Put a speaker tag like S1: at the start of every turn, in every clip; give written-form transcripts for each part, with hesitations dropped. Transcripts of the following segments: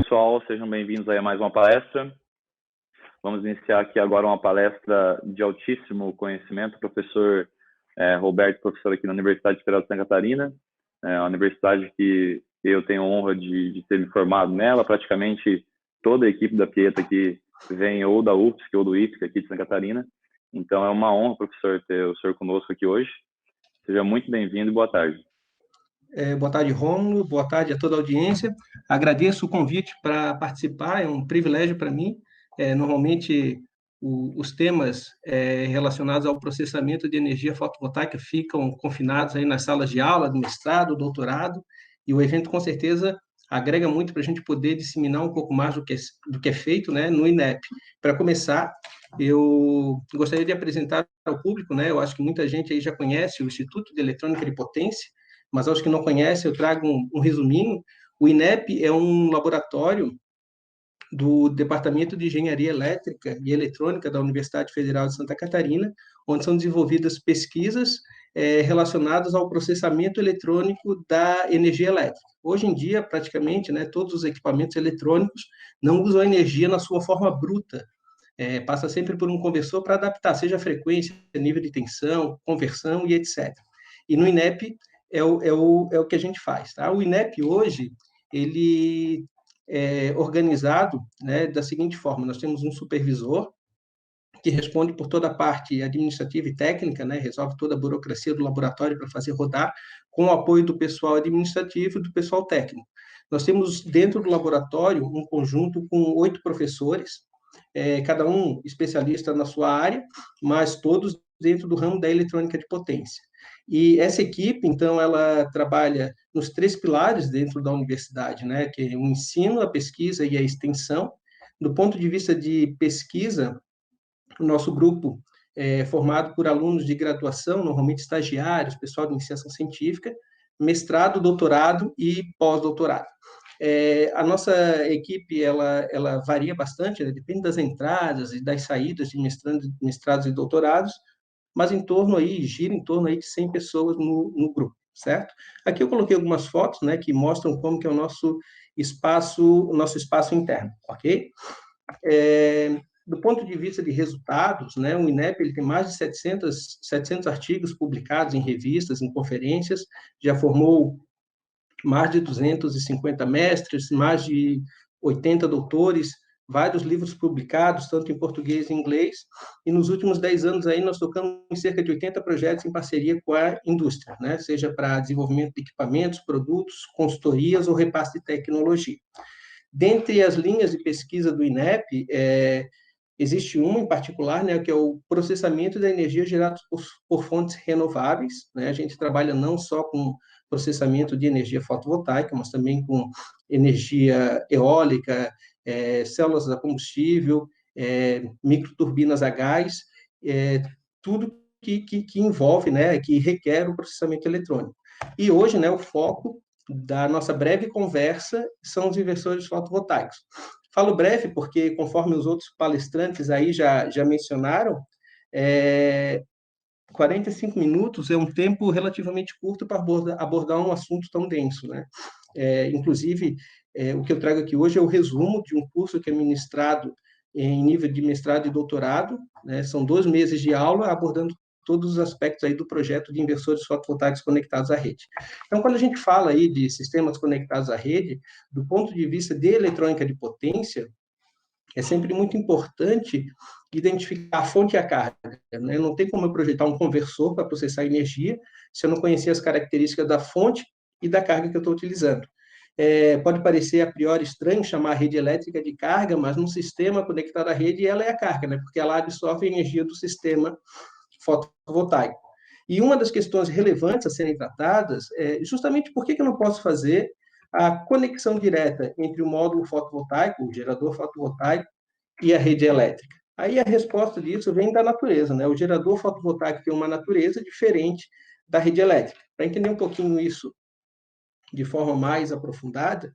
S1: pessoal, sejam bem-vindos aí a mais uma palestra. Vamos iniciar aqui agora uma palestra de altíssimo conhecimento, professor Roberto, professor aqui na Universidade Federal de Santa Catarina, a universidade que eu tenho a honra de ter me formado nela. Praticamente toda a equipe da Pieta aqui vem ou da UFSC ou do IFSC aqui de Santa Catarina. Então é uma honra, professor, ter o senhor conosco aqui hoje. Seja muito bem-vindo e boa tarde.
S2: Boa tarde, Rômulo. Boa tarde a toda a audiência. Agradeço o convite para participar, é um privilégio para mim. Normalmente, os temas relacionados ao processamento de energia fotovoltaica ficam confinados aí nas salas de aula, do mestrado, doutorado, e o evento, com certeza, agrega muito para a gente poder disseminar um pouco mais do que é feito, né, no INEP. Para começar, eu gostaria de apresentar ao público, né, eu acho que muita gente aí já conhece o Instituto de Eletrônica de Potência, mas aos que não conhecem, eu trago um resuminho. O INEP é um laboratório do Departamento de Engenharia Elétrica e Eletrônica da Universidade Federal de Santa Catarina, onde são desenvolvidas pesquisas relacionadas ao processamento eletrônico da energia elétrica. Hoje em dia, praticamente, né, todos os equipamentos eletrônicos não usam energia na sua forma bruta, passa sempre por um conversor para adaptar, seja a frequência, nível de tensão, conversão e etc. E no INEP é o que a gente faz. Tá? O INEP hoje, ele é organizado, né, da seguinte forma: nós temos um supervisor que responde por toda a parte administrativa e técnica, né, resolve toda a burocracia do laboratório para fazer rodar, com o apoio do pessoal administrativo e do pessoal técnico. Nós temos dentro do laboratório um conjunto com 8 professores, cada um especialista na sua área, mas todos dentro do ramo da eletrônica de potência. E essa equipe, então, ela trabalha nos 3 pilares dentro da universidade, né, que é o ensino, a pesquisa e a extensão. Do ponto de vista de pesquisa, o nosso grupo é formado por alunos de graduação, normalmente estagiários, pessoal de iniciação científica, mestrado, doutorado e pós-doutorado. A nossa equipe, ela varia bastante, né? Depende das entradas e das saídas de mestrados e doutorados, mas gira em torno aí de 100 pessoas no grupo, certo? Aqui eu coloquei algumas fotos, né, que mostram como que é o nosso espaço interno, ok? Do ponto de vista de resultados, né, o INEP ele tem mais de 700 artigos publicados em revistas, em conferências, já formou mais de 250 mestres, mais de 80 doutores, vários livros publicados, tanto em português e inglês, e nos últimos 10 anos aí nós tocamos em cerca de 80 projetos em parceria com a indústria, né, seja para desenvolvimento de equipamentos, produtos, consultorias ou repasse de tecnologia. Dentre as linhas de pesquisa do INEP, existe uma em particular, né, que é o processamento da energia gerada por fontes renováveis, né? A gente trabalha não só com processamento de energia fotovoltaica, mas também com energia eólica, células a combustível, microturbinas a gás, tudo que envolve, né, que requer o processamento eletrônico. E hoje, né, o foco da nossa breve conversa são os inversores fotovoltaicos. Falo breve porque, conforme os outros palestrantes aí já mencionaram, 45 minutos é um tempo relativamente curto para abordar um assunto tão denso, né? Inclusive, o que eu trago aqui hoje é o resumo de um curso que é ministrado em nível de mestrado e doutorado, né? São 2 meses de aula abordando todos os aspectos aí do projeto de inversores fotovoltaicos conectados à rede. Então, quando a gente fala aí de sistemas conectados à rede, do ponto de vista de eletrônica de potência, é sempre muito importante identificar a fonte e a carga, né? Não tem como eu projetar um conversor para processar energia se eu não conhecer as características da fonte e da carga que eu estou utilizando. Pode parecer a priori estranho chamar a rede elétrica de carga, mas num sistema conectado à rede, ela é a carga, né? Porque ela absorve a energia do sistema fotovoltaico. E uma das questões relevantes a serem tratadas é justamente por que eu não posso fazer a conexão direta entre o módulo fotovoltaico, o gerador fotovoltaico, e a rede elétrica. Aí a resposta disso vem da natureza, né? O gerador fotovoltaico tem uma natureza diferente da rede elétrica. Para entender um pouquinho isso de forma mais aprofundada,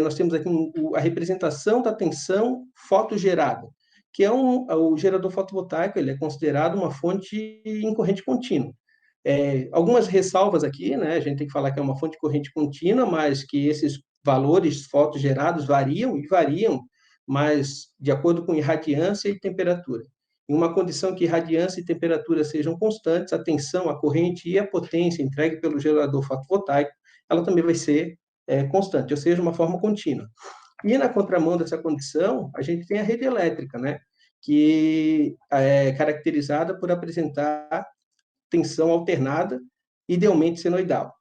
S2: nós temos aqui a representação da tensão fotogerada, que é o gerador fotovoltaico, ele é considerado uma fonte em corrente contínua. Algumas ressalvas aqui, né? A gente tem que falar que é uma fonte de corrente contínua, mas que esses valores fotogerados variam, mas de acordo com irradiância e temperatura. Em uma condição que irradiância e temperatura sejam constantes, a tensão, a corrente e a potência entregue pelo gerador fotovoltaico, ela também vai ser constante, ou seja, uma forma contínua. E na contramão dessa condição, a gente tem a rede elétrica, né, que é caracterizada por apresentar tensão alternada, idealmente senoidal.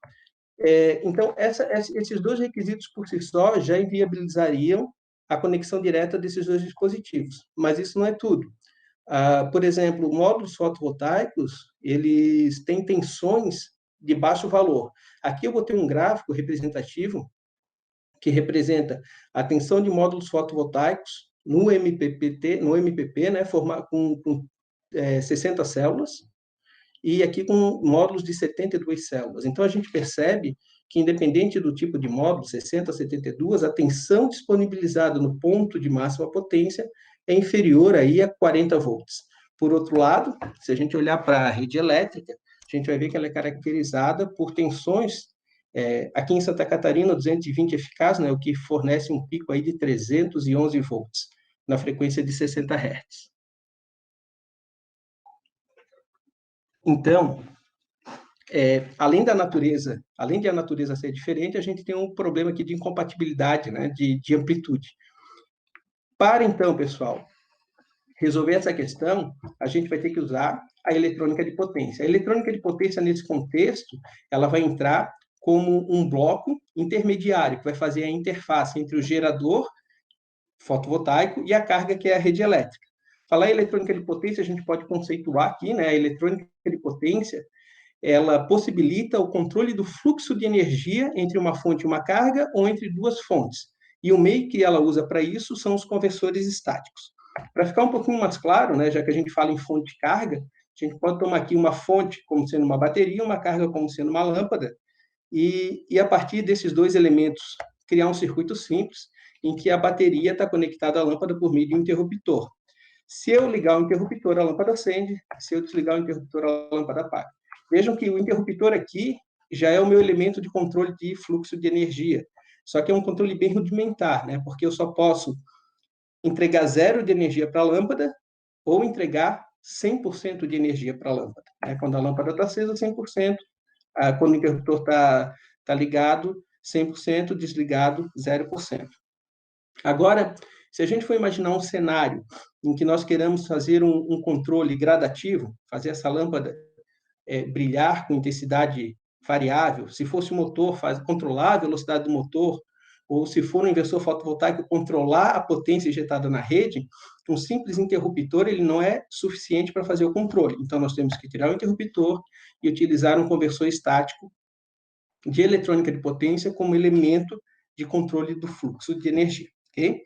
S2: Então, esses dois requisitos por si só já inviabilizariam a conexão direta desses dois dispositivos, mas isso não é tudo. Por exemplo, módulos fotovoltaicos, eles têm tensões de baixo valor. Aqui eu botei um gráfico representativo que representa a tensão de módulos fotovoltaicos no MPP, né, com 60 células, e aqui com módulos de 72 células. Então, a gente percebe que, independente do tipo de módulo, 60, 72, a tensão disponibilizada no ponto de máxima potência é inferior aí a 40 volts. Por outro lado, se a gente olhar para a rede elétrica, a gente vai ver que ela é caracterizada por tensões, aqui em Santa Catarina, 220 eficaz, né, o que fornece um pico aí de 311 volts, na frequência de 60 Hz. Então, além de a natureza ser diferente, a gente tem um problema aqui de incompatibilidade, né, de amplitude. Para, então, pessoal, resolver essa questão, a gente vai ter que usar a eletrônica de potência. A eletrônica de potência, nesse contexto, ela vai entrar como um bloco intermediário, que vai fazer a interface entre o gerador fotovoltaico e a carga, que é a rede elétrica. Falar em eletrônica de potência, a gente pode conceituar aqui, né, a eletrônica de potência, ela possibilita o controle do fluxo de energia entre uma fonte e uma carga, ou entre duas fontes. E o meio que ela usa para isso são os conversores estáticos. Para ficar um pouquinho mais claro, né, já que a gente fala em fonte e carga, a gente pode tomar aqui uma fonte como sendo uma bateria, uma carga como sendo uma lâmpada, e a partir desses dois elementos criar um circuito simples em que a bateria está conectada à lâmpada por meio de um interruptor. Se eu ligar o interruptor, a lâmpada acende. Se eu desligar o interruptor, a lâmpada apaga. Vejam que o interruptor aqui já é o meu elemento de controle de fluxo de energia. Só que é um controle bem rudimentar, né? Porque eu só posso entregar 0 de energia para a lâmpada ou entregar 100% de energia para a lâmpada. Quando a lâmpada está acesa, 100%. Quando o interruptor está ligado, 100%, desligado, 0%. Agora, se a gente for imaginar um cenário em que nós queremos fazer um controle gradativo, fazer essa lâmpada brilhar com intensidade variável, se fosse o motor, controlar a velocidade do motor, ou se for um inversor fotovoltaico, controlar a potência injetada na rede, um simples interruptor ele não é suficiente para fazer o controle. Então, nós temos que tirar o interruptor e utilizar um conversor estático de eletrônica de potência como elemento de controle do fluxo de energia. Okay?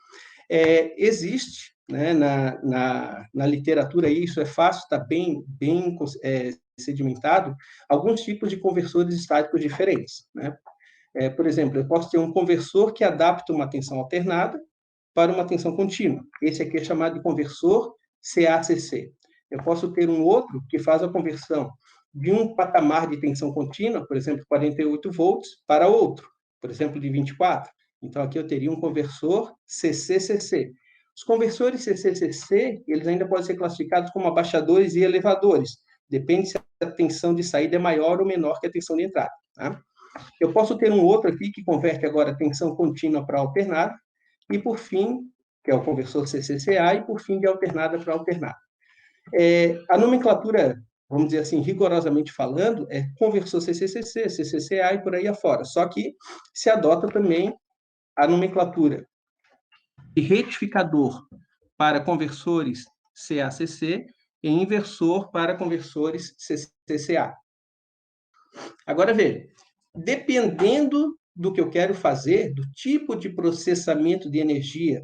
S2: Existe, né, na literatura, isso é fácil, está bem sedimentado, alguns tipos de conversores estáticos diferentes. Né? Por exemplo, eu posso ter um conversor que adapta uma tensão alternada para uma tensão contínua. Esse aqui é chamado de conversor CACC. Eu posso ter um outro que faz a conversão de um patamar de tensão contínua, por exemplo, 48 volts, para outro, por exemplo, de 24. Então, aqui eu teria um conversor CCCC. Os conversores CCCC, eles ainda podem ser classificados como abaixadores e elevadores. Depende se a tensão de saída é maior ou menor que a tensão de entrada. Tá? Eu posso ter um outro aqui que converte agora a tensão contínua para alternada, e por fim, que é o conversor CCCA, e por fim de alternada para alternada. A nomenclatura, vamos dizer assim, rigorosamente falando, é conversor CCCC, CCCA e por aí afora. Só que se adota também a nomenclatura de retificador para conversores CACC e inversor para conversores CCCA. Agora, veja, dependendo do que eu quero fazer, do tipo de processamento de energia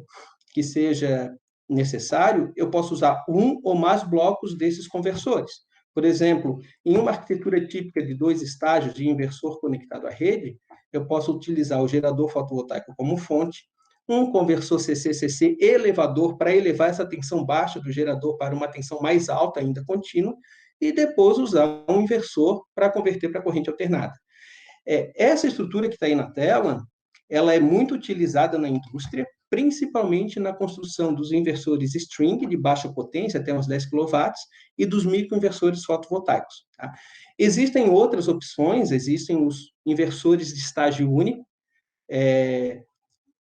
S2: que seja necessário, eu posso usar um ou mais blocos desses conversores. Por exemplo, em uma arquitetura típica de 2 estágios de inversor conectado à rede, eu posso utilizar o gerador fotovoltaico como fonte, um conversor CCCC elevador para elevar essa tensão baixa do gerador para uma tensão mais alta, ainda contínua, e depois usar um inversor para converter para corrente alternada. Essa estrutura que está aí na tela, ela é muito utilizada na indústria, principalmente na construção dos inversores string de baixa potência, até uns 10 kW, e dos microinversores fotovoltaicos. Tá? Existem outras opções, existem os inversores de estágio único.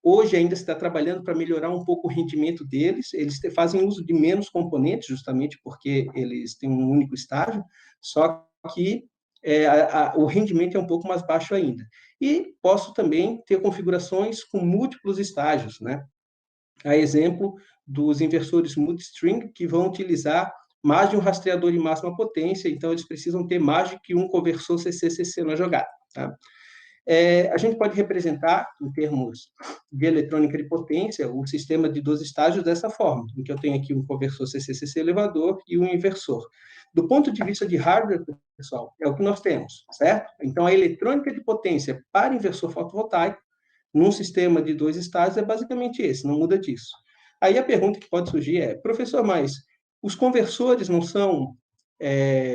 S2: Hoje ainda se está trabalhando para melhorar um pouco o rendimento deles. Eles fazem uso de menos componentes, justamente porque eles têm um único estágio, só que o rendimento é um pouco mais baixo ainda. E posso também ter configurações com múltiplos estágios, né? A exemplo dos inversores multistring, que vão utilizar mais de um rastreador de máxima potência, então eles precisam ter mais de que um conversor CC-CC na jogada. Tá? A gente pode representar, em termos de eletrônica de potência, o sistema de 12 estágios dessa forma, em que eu tenho aqui um conversor CC-CC elevador e um inversor. Do ponto de vista de hardware, pessoal, é o que nós temos, certo? Então, a eletrônica de potência para inversor fotovoltaico, num sistema de 2 estágios, é basicamente esse, não muda disso. Aí a pergunta que pode surgir é, professor, mas os conversores não são...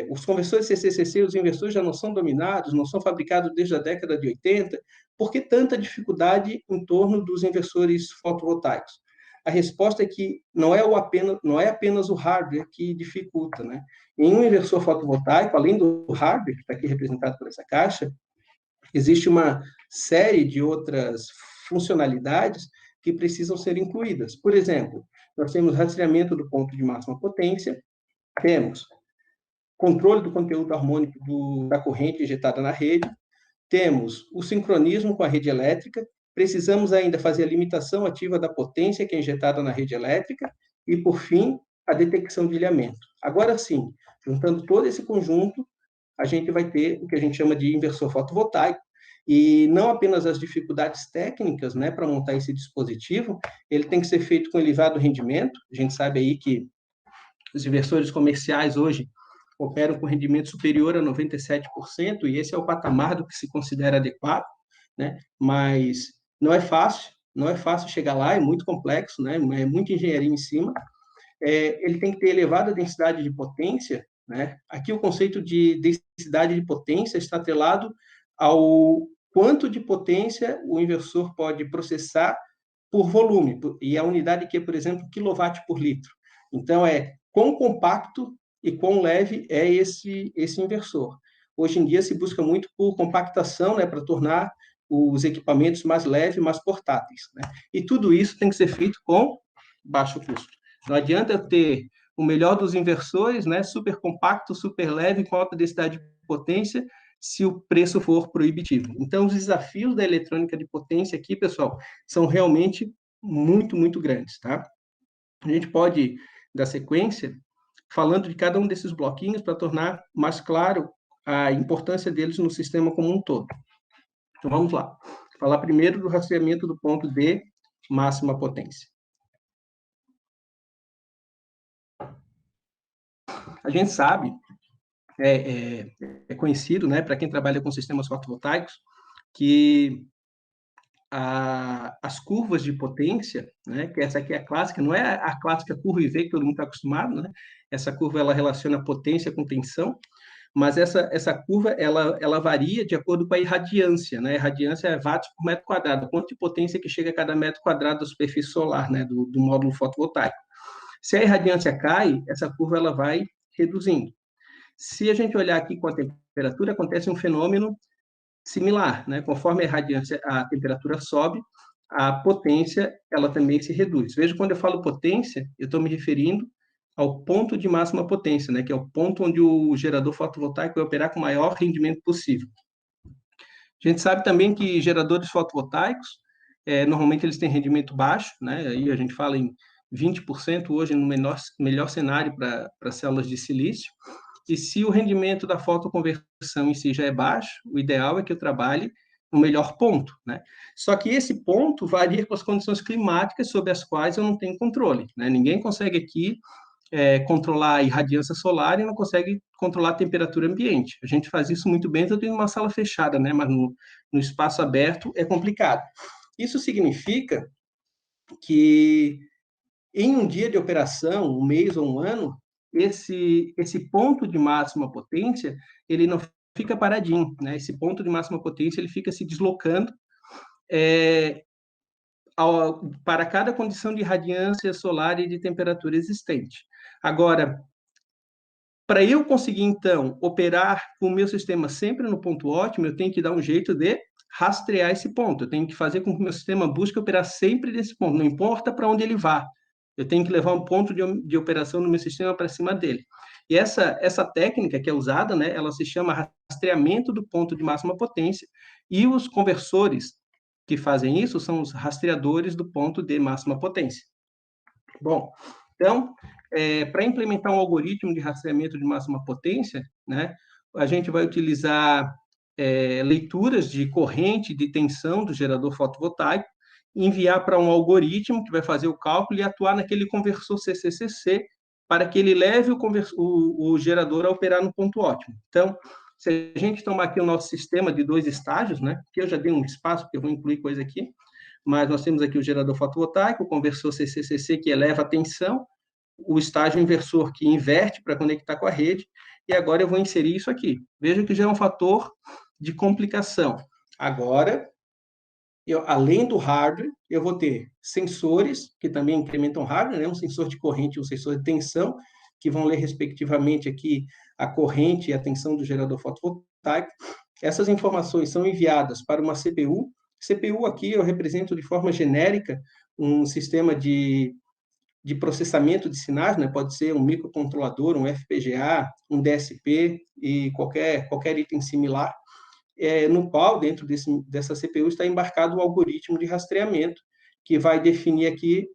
S2: os conversores CC-CC, os inversores já não são dominados, não são fabricados desde a década de 80, por que tanta dificuldade em torno dos inversores fotovoltaicos? A resposta é que não é apenas o hardware que dificulta, né? Em um inversor fotovoltaico, além do hardware, que está aqui representado por essa caixa, existe uma série de outras funcionalidades que precisam ser incluídas. Por exemplo, nós temos rastreamento do ponto de máxima potência, temos controle do conteúdo harmônico da corrente injetada na rede, temos o sincronismo com a rede elétrica, precisamos ainda fazer a limitação ativa da potência que é injetada na rede elétrica e, por fim, a detecção de ilhamento. Agora sim, juntando todo esse conjunto, a gente vai ter o que a gente chama de inversor fotovoltaico, e não apenas as dificuldades técnicas, né, para montar esse dispositivo, ele tem que ser feito com elevado rendimento. A gente sabe aí que os inversores comerciais hoje operam com rendimento superior a 97%, e esse é o patamar do que se considera adequado, né? Mas não é fácil chegar lá, é muito complexo, né? É muita engenharia em cima. Ele tem que ter elevada densidade de potência, né? Aqui o conceito de densidade de potência está atrelado ao quanto de potência o inversor pode processar por volume, e a unidade aqui é, por exemplo, quilowatt por litro. Então, quão compacto e quão leve é esse inversor. Hoje em dia se busca muito por compactação, né, para tornar os equipamentos mais leves, mais portáteis, né? E tudo isso tem que ser feito com baixo custo. Não adianta eu ter o melhor dos inversores, né, super compacto, super leve, com alta densidade de potência, se o preço for proibitivo. Então, os desafios da eletrônica de potência aqui, pessoal, são realmente muito, muito grandes, tá? A gente pode dar sequência falando de cada um desses bloquinhos para tornar mais claro a importância deles no sistema como um todo. Então, vamos lá. Falar primeiro do rastreamento do ponto de máxima potência. A gente sabe, é conhecido, né, para quem trabalha com sistemas fotovoltaicos, que as curvas de potência, né, que essa aqui é a clássica, não é a clássica curva IV que todo mundo está acostumado, né? Essa curva ela relaciona potência com tensão, mas essa curva ela varia de acordo com a irradiância, né? A irradiância é watts por metro quadrado, quanto de potência que chega a cada metro quadrado da superfície solar, né, do módulo fotovoltaico. Se a irradiância cai, essa curva ela vai reduzindo. Se a gente olhar aqui com a temperatura, acontece um fenômeno similar, né? Conforme a irradiância, a temperatura sobe, a potência ela também se reduz. Veja, quando eu falo potência, eu estou me referindo ao ponto de máxima potência, né? Que é o ponto onde o gerador fotovoltaico vai operar com o maior rendimento possível. A gente sabe também que geradores fotovoltaicos, normalmente eles têm rendimento baixo, né? Aí a gente fala em 20% hoje no melhor cenário para células de silício. E se o rendimento da fotoconversão em si já é baixo, o ideal é que eu trabalhe no melhor ponto, né? Só que esse ponto varia com as condições climáticas sobre as quais eu não tenho controle, né? Ninguém consegue aqui controlar a irradiância solar e não consegue controlar a temperatura ambiente. A gente faz isso muito bem dentro de uma sala fechada, né? Mas no espaço aberto é complicado. Isso significa que em um dia de operação, um mês ou um ano, esse ponto de máxima potência, ele não fica paradinho, né? Esse ponto de máxima potência, ele fica se deslocando para cada condição de radiância solar e de temperatura existente. Agora, para eu conseguir, então, operar com o meu sistema sempre no ponto ótimo, eu tenho que dar um jeito de rastrear esse ponto. Eu tenho que fazer com que o meu sistema busque operar sempre nesse ponto, não importa para onde ele vá. Eu tenho que levar um ponto de operação no meu sistema para cima dele. E essa técnica que é usada, né, ela se chama rastreamento do ponto de máxima potência, e os conversores que fazem isso são os rastreadores do ponto de máxima potência. Bom, então, para implementar um algoritmo de rastreamento de máxima potência, né, a gente vai utilizar leituras de corrente de tensão do gerador fotovoltaico, enviar para um algoritmo que vai fazer o cálculo e atuar naquele conversor CCCC para que ele leve o gerador a operar no ponto ótimo. Então, se a gente tomar aqui o nosso sistema de 2 estágios, né, que eu já dei um espaço, porque eu vou incluir coisa aqui, mas nós temos aqui o gerador fotovoltaico, o conversor CCCC que eleva a tensão, o estágio inversor que inverte para conectar com a rede, e agora eu vou inserir isso aqui. Veja que já é um fator de complicação. Agora, além do hardware, eu vou ter sensores, que também incrementam hardware, né? Um sensor de corrente e um sensor de tensão, que vão ler, respectivamente, aqui a corrente e a tensão do gerador fotovoltaico. Essas informações são enviadas para uma CPU. CPU aqui eu represento de forma genérica um sistema de processamento de sinais, né? Pode ser um microcontrolador, um FPGA, um DSP e qualquer item similar, no qual, dentro dessa CPU, está embarcado o algoritmo de rastreamento, que vai definir aqui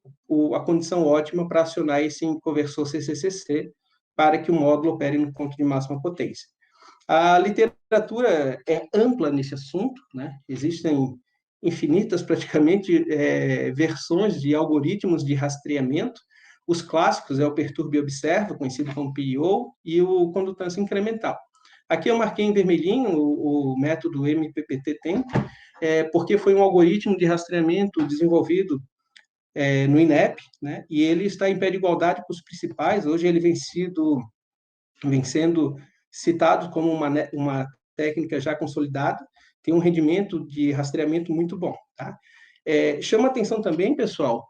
S2: a condição ótima para acionar esse conversor CCCC para que o módulo opere no ponto de máxima potência. A literatura é ampla nesse assunto, né? Existem infinitas, praticamente, versões de algoritmos de rastreamento. Os clássicos é o perturbe e observa, conhecido como PIO, e o condutância incremental. Aqui eu marquei em vermelhinho o método MPPT-TEMP, porque foi um algoritmo de rastreamento desenvolvido no INEP, né? E ele está em pé de igualdade com os principais. Hoje ele vem sendo citado como uma técnica já consolidada, tem um rendimento de rastreamento muito bom. Tá? Chama atenção também, pessoal,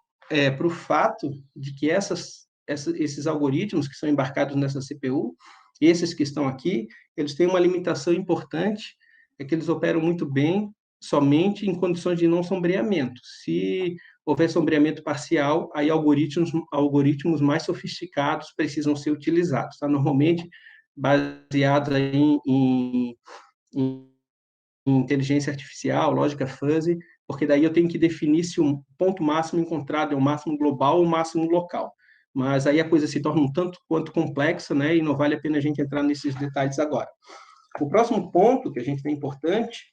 S2: para o fato de que esses algoritmos que são embarcados nessa CPU, esses que estão aqui, eles têm uma limitação importante, é que eles operam muito bem somente em condições de não sombreamento. Se houver sombreamento parcial, aí algoritmos mais sofisticados precisam ser utilizados. Tá? Normalmente, baseados em inteligência artificial, lógica fuzzy, porque daí eu tenho que definir se o ponto máximo encontrado é o máximo global ou o máximo local. Mas aí a coisa se torna um tanto quanto complexa, né, e não vale a pena a gente entrar nesses detalhes agora. O próximo ponto que a gente tem importante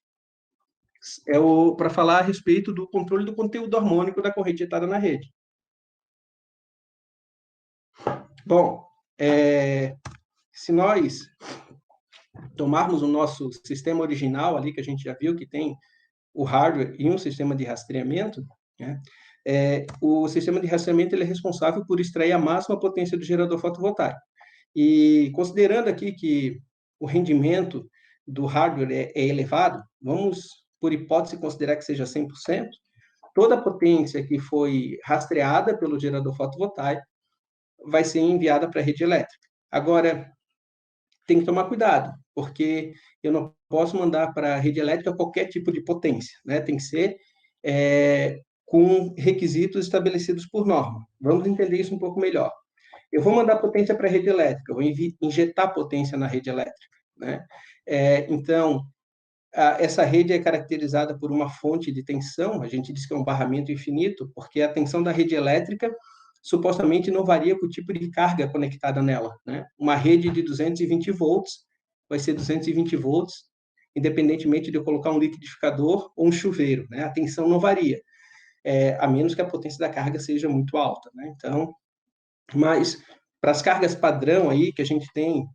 S2: é para falar a respeito do controle do conteúdo harmônico da corrente injetada na rede. Bom, se nós tomarmos o nosso sistema original ali, que a gente já viu que tem o hardware e um sistema de rastreamento, né? O sistema de rastreamento ele é responsável por extrair a máxima potência do gerador fotovoltaico. E considerando aqui que o rendimento do hardware é elevado, vamos, por hipótese, considerar que seja 100%, toda a potência que foi rastreada pelo gerador fotovoltaico vai ser enviada para a rede elétrica. Agora, tem que tomar cuidado, porque eu não posso mandar para a rede elétrica qualquer tipo de potência, né? Tem que ser com requisitos estabelecidos por norma. Vamos entender isso um pouco melhor. Eu vou mandar potência para a rede elétrica, eu vou injetar potência na rede elétrica, né? Então, essa rede é caracterizada por uma fonte de tensão, a gente diz que é um barramento infinito, porque a tensão da rede elétrica supostamente não varia com o tipo de carga conectada nela, né? Uma rede de 220 volts vai ser 220 volts, independentemente de eu colocar um liquidificador ou um chuveiro, né? A tensão não varia, a menos que a potência da carga seja muito alta, né? Então, mas para as cargas padrão aí que a gente tem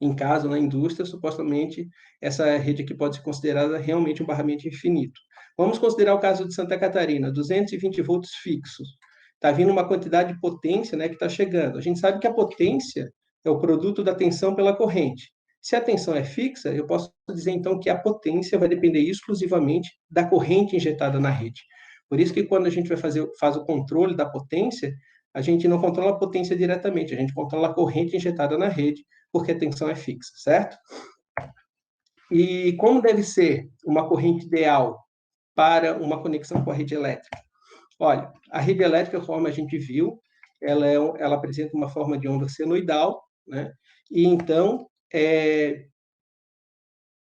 S2: em casa, na indústria, supostamente essa rede aqui pode ser considerada realmente um barramento infinito. Vamos considerar o caso de Santa Catarina, 220 volts fixos. Está vindo uma quantidade de potência, né, que está chegando. A gente sabe que a potência é o produto da tensão pela corrente. Se a tensão é fixa, eu posso dizer, então, que a potência vai depender exclusivamente da corrente injetada na rede. Por isso que quando a gente faz o controle da potência, a gente não controla a potência diretamente, a gente controla a corrente injetada na rede, porque a tensão é fixa, certo? E como deve ser uma corrente ideal para uma conexão com a rede elétrica? Olha, a rede elétrica, conforme a gente viu, ela apresenta uma forma de onda senoidal, né? E então,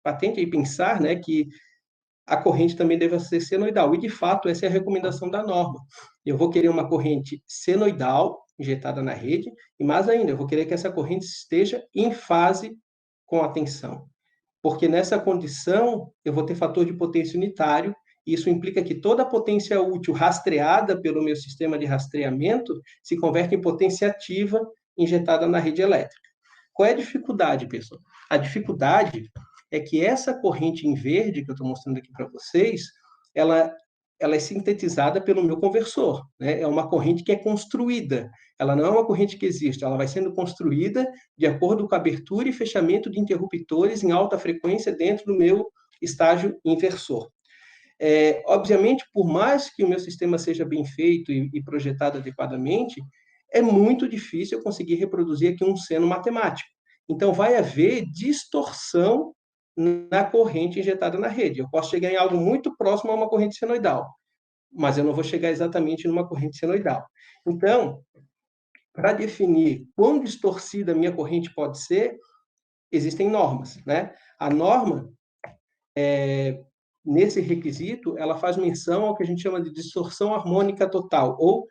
S2: patente aí pensar, né, que a corrente também deve ser senoidal. E, de fato, essa é a recomendação da norma. Eu vou querer uma corrente senoidal injetada na rede, e mais ainda, eu vou querer que essa corrente esteja em fase com a tensão. Porque nessa condição, eu vou ter fator de potência unitário, e isso implica que toda a potência útil rastreada pelo meu sistema de rastreamento se converte em potência ativa injetada na rede elétrica. Qual é a dificuldade, pessoal? A dificuldade é que essa corrente em verde que eu estou mostrando aqui para vocês, ela é sintetizada pelo meu conversor, né? É uma corrente que é construída, ela não é uma corrente que existe, ela vai sendo construída de acordo com a abertura e fechamento de interruptores em alta frequência dentro do meu estágio inversor. Obviamente, por mais que o meu sistema seja bem feito e projetado adequadamente, é muito difícil eu conseguir reproduzir aqui um seno matemático. Então, vai haver distorção na corrente injetada na rede. Eu posso chegar em algo muito próximo a uma corrente senoidal, mas eu não vou chegar exatamente numa corrente senoidal. Então, para definir quão distorcida a minha corrente pode ser, existem normas, né? A norma, nesse requisito, ela faz menção ao que a gente chama de distorção harmônica total, ou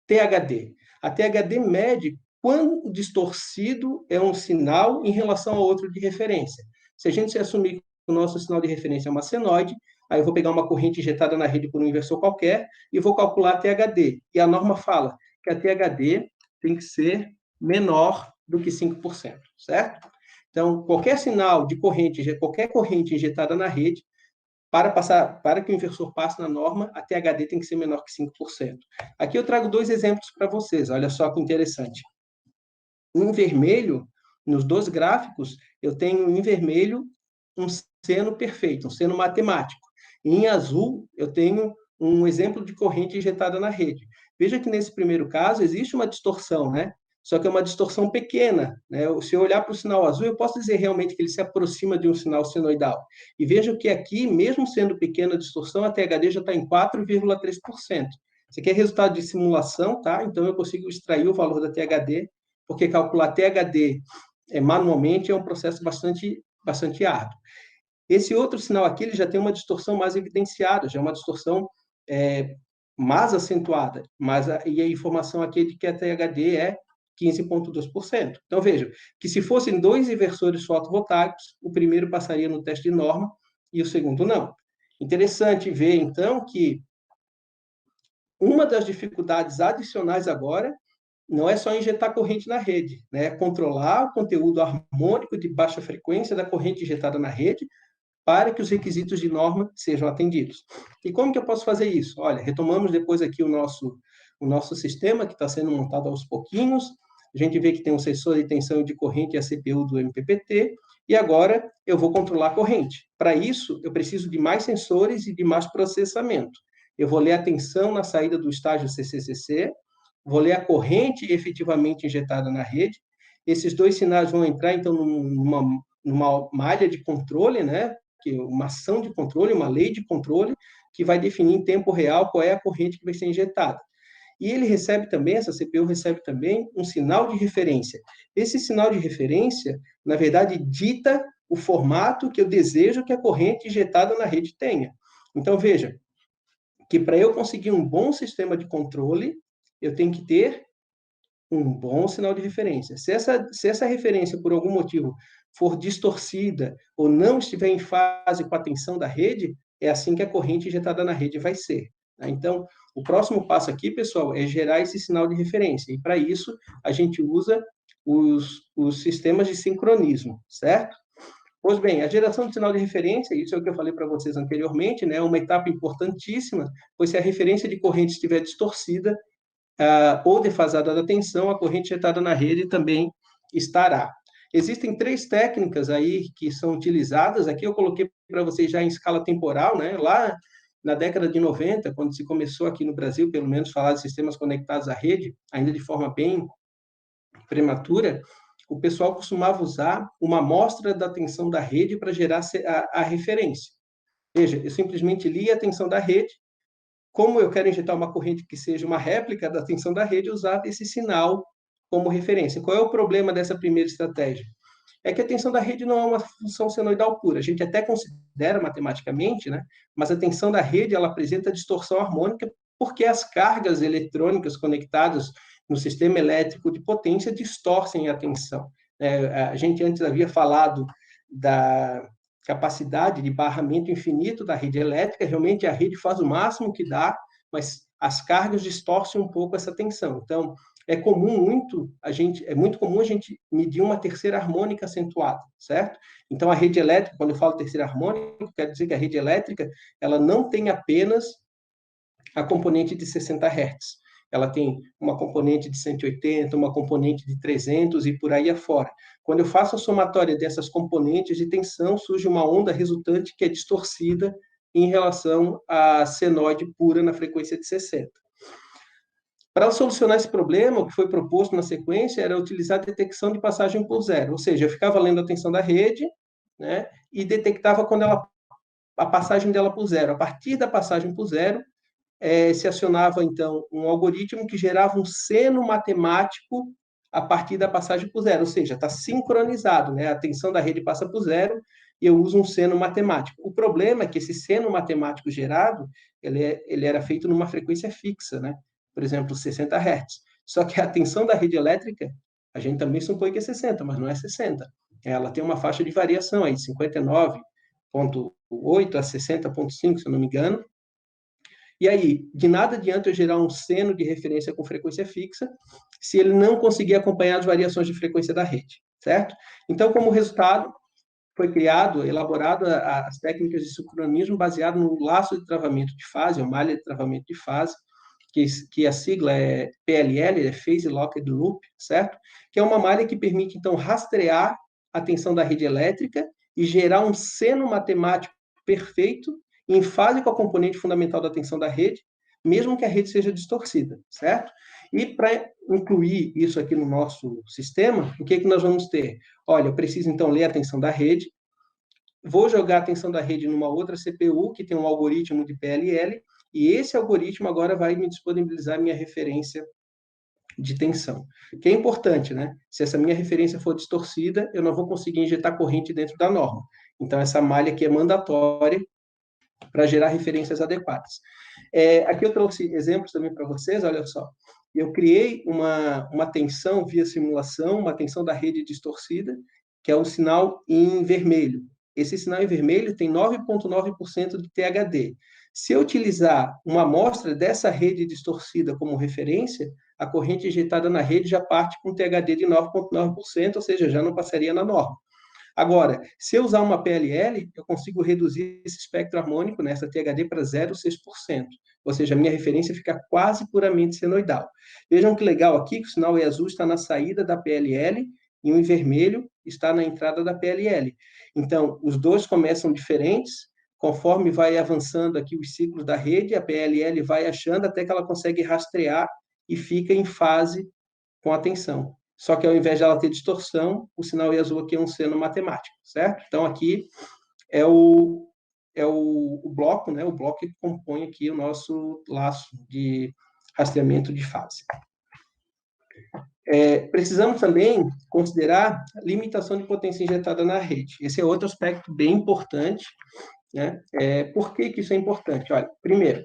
S2: THD. A THD mede quão distorcido é um sinal em relação a outro de referência. Se a gente assumir que o nosso sinal de referência é uma senoide, aí eu vou pegar uma corrente injetada na rede por um inversor qualquer e vou calcular a THD. E a norma fala que a THD tem que ser menor do que 5%, certo? Então, qualquer sinal de corrente, qualquer corrente injetada na rede, para que o inversor passe na norma, a THD tem que ser menor que 5%. Aqui eu trago dois exemplos para vocês, olha só que interessante. Em vermelho, nos dois gráficos, eu tenho em vermelho um seno perfeito, um seno matemático. E em azul, eu tenho um exemplo de corrente injetada na rede. Veja que nesse primeiro caso existe uma distorção, né? Só que é uma distorção pequena, né? Se eu olhar para o sinal azul, eu posso dizer realmente que ele se aproxima de um sinal senoidal. E veja que aqui, mesmo sendo pequena a distorção, a THD já está em 4,3%. Isso aqui é resultado de simulação, tá? Então eu consigo extrair o valor da THD, porque calcular THD manualmente é um processo bastante árduo. Esse outro sinal aqui ele já tem uma distorção mais evidenciada, já é uma distorção mais acentuada, e a informação aqui é de que a THD é 15,2%. Então, veja, que se fossem dois inversores fotovoltaicos, o primeiro passaria no teste de norma e o segundo não. Interessante ver, então, que uma das dificuldades adicionais agora não é só injetar corrente na rede, né? É controlar o conteúdo harmônico de baixa frequência da corrente injetada na rede para que os requisitos de norma sejam atendidos. E como que eu posso fazer isso? Olha, retomamos depois aqui o nosso sistema, que está sendo montado aos pouquinhos. A gente vê que tem um sensor de tensão e de corrente e a CPU do MPPT, e agora eu vou controlar a corrente. Para isso, eu preciso de mais sensores e de mais processamento. Eu vou ler a tensão na saída do estágio CCCC, vou ler a corrente efetivamente injetada na rede. Esses dois sinais vão entrar, então, numa malha de controle, né? Que uma ação de controle, uma lei de controle, que vai definir em tempo real qual é a corrente que vai ser injetada. E ele recebe também, essa CPU recebe também um sinal de referência. Esse sinal de referência, na verdade, dita o formato que eu desejo que a corrente injetada na rede tenha. Então, veja, que para eu conseguir um bom sistema de controle, eu tenho que ter um bom sinal de referência. Se essa referência, por algum motivo, for distorcida ou não estiver em fase com a tensão da rede, é assim que a corrente injetada na rede vai ser. Então, o próximo passo aqui, pessoal, é gerar esse sinal de referência. E, para isso, a gente usa os sistemas de sincronismo, certo? Pois bem, a geração de sinal de referência, isso é o que eu falei para vocês anteriormente, né, é uma etapa importantíssima, pois se a referência de corrente estiver distorcida, ou defasada da tensão, a corrente injetada na rede também estará. Existem 3 técnicas aí que são utilizadas. Aqui eu coloquei para vocês já em escala temporal, né? Lá na década de 90, quando se começou aqui no Brasil, pelo menos, falar de sistemas conectados à rede, ainda de forma bem prematura, o pessoal costumava usar uma amostra da tensão da rede para gerar a referência. Veja, eu simplesmente li a tensão da rede. Como eu quero injetar uma corrente que seja uma réplica da tensão da rede, eu usava esse sinal como referência. Qual é o problema dessa primeira estratégia? É que a tensão da rede não é uma função senoidal pura. A gente até considera matematicamente, né? Mas a tensão da rede ela apresenta distorção harmônica porque as cargas eletrônicas conectadas no sistema elétrico de potência distorcem a tensão. A gente antes havia falado da capacidade de barramento infinito da rede elétrica. Realmente a rede faz o máximo que dá, mas as cargas distorcem um pouco essa tensão. Então, é muito comum a gente medir uma terceira harmônica acentuada, certo? Então, a rede elétrica, quando eu falo terceira harmônica, quero dizer que a rede elétrica, ela não tem apenas a componente de 60 Hz. Ela tem uma componente de 180, uma componente de 300 e por aí afora. Quando eu faço a somatória dessas componentes de tensão, surge uma onda resultante que é distorcida em relação à senoide pura na frequência de 60. Para solucionar esse problema, o que foi proposto na sequência era utilizar a detecção de passagem por zero, ou seja, eu ficava lendo a tensão da rede, né, e detectava quando a passagem dela por zero. A partir da passagem por zero, se acionava, então, um algoritmo que gerava um seno matemático a partir da passagem por zero, ou seja, está sincronizado, né? A tensão da rede passa por zero e eu uso um seno matemático. O problema é que esse seno matemático gerado, ele era feito numa frequência fixa, né? Por exemplo, 60 Hz. Só que a tensão da rede elétrica, a gente também supõe que é 60, mas não é 60. Ela tem uma faixa de variação aí, de 59,8 a 60,5, se eu não me engano. E aí, de nada adianta eu gerar um seno de referência com frequência fixa se ele não conseguir acompanhar as variações de frequência da rede, certo? Então, como resultado, foi elaborado as técnicas de sincronismo baseado no laço de travamento de fase, ou malha de travamento de fase, que a sigla é PLL, é Phase Locked Loop, certo? Que é uma malha que permite, então, rastrear a tensão da rede elétrica e gerar um seno matemático perfeito em fase com a componente fundamental da tensão da rede, mesmo que a rede seja distorcida, certo? E para incluir isso aqui no nosso sistema, o que nós vamos ter? Olha, eu preciso, então, ler a tensão da rede, vou jogar a tensão da rede numa outra CPU, que tem um algoritmo de PLL, e esse algoritmo agora vai me disponibilizar minha referência de tensão. Que é importante, né? Se essa minha referência for distorcida, eu não vou conseguir injetar corrente dentro da norma. Então, essa malha aqui é mandatória para gerar referências adequadas. Aqui eu trouxe exemplos também para vocês, olha só. Eu criei uma tensão via simulação, uma tensão da rede distorcida, que é o sinal em vermelho. Esse sinal em vermelho tem 9,9% de THD. Se eu utilizar uma amostra dessa rede distorcida como referência, a corrente injetada na rede já parte com THD de 9,9%, ou seja, já não passaria na norma. Agora, se eu usar uma PLL, eu consigo reduzir esse espectro harmônico, nessa THD, para 0,6%. Ou seja, a minha referência fica quase puramente senoidal. Vejam que legal aqui, que o sinal em azul está na saída da PLL e o em vermelho está na entrada da PLL. Então, os dois começam diferentes, conforme vai avançando aqui os ciclos da rede, a PLL vai achando até que ela consegue rastrear e fica em fase com a tensão. Só que ao invés de ela ter distorção, o sinal em azul aqui é um seno matemático, certo? Então, aqui é o bloco, né? O bloco que compõe aqui o nosso laço de rastreamento de fase. Precisamos também considerar limitação de potência injetada na rede. Esse é outro aspecto bem importante, né? Por que isso é importante? Olha, primeiro,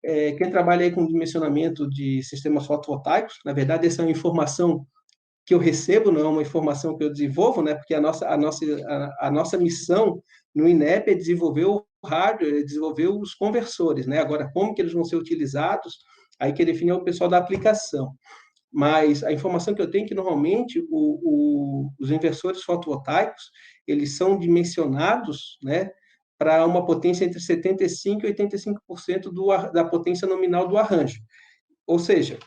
S2: quem trabalha aí com dimensionamento de sistemas fotovoltaicos, na verdade, essa é uma informação que eu recebo, não é uma informação que eu desenvolvo, né? Porque a nossa missão no INEP é desenvolver o hardware, é desenvolver os conversores, né? Agora, como que eles vão ser utilizados, aí que define é o pessoal da aplicação. Mas a informação que eu tenho é que, normalmente, os inversores fotovoltaicos, eles são dimensionados, né, para uma potência entre 75% e 85% da potência nominal do arranjo. Ou seja,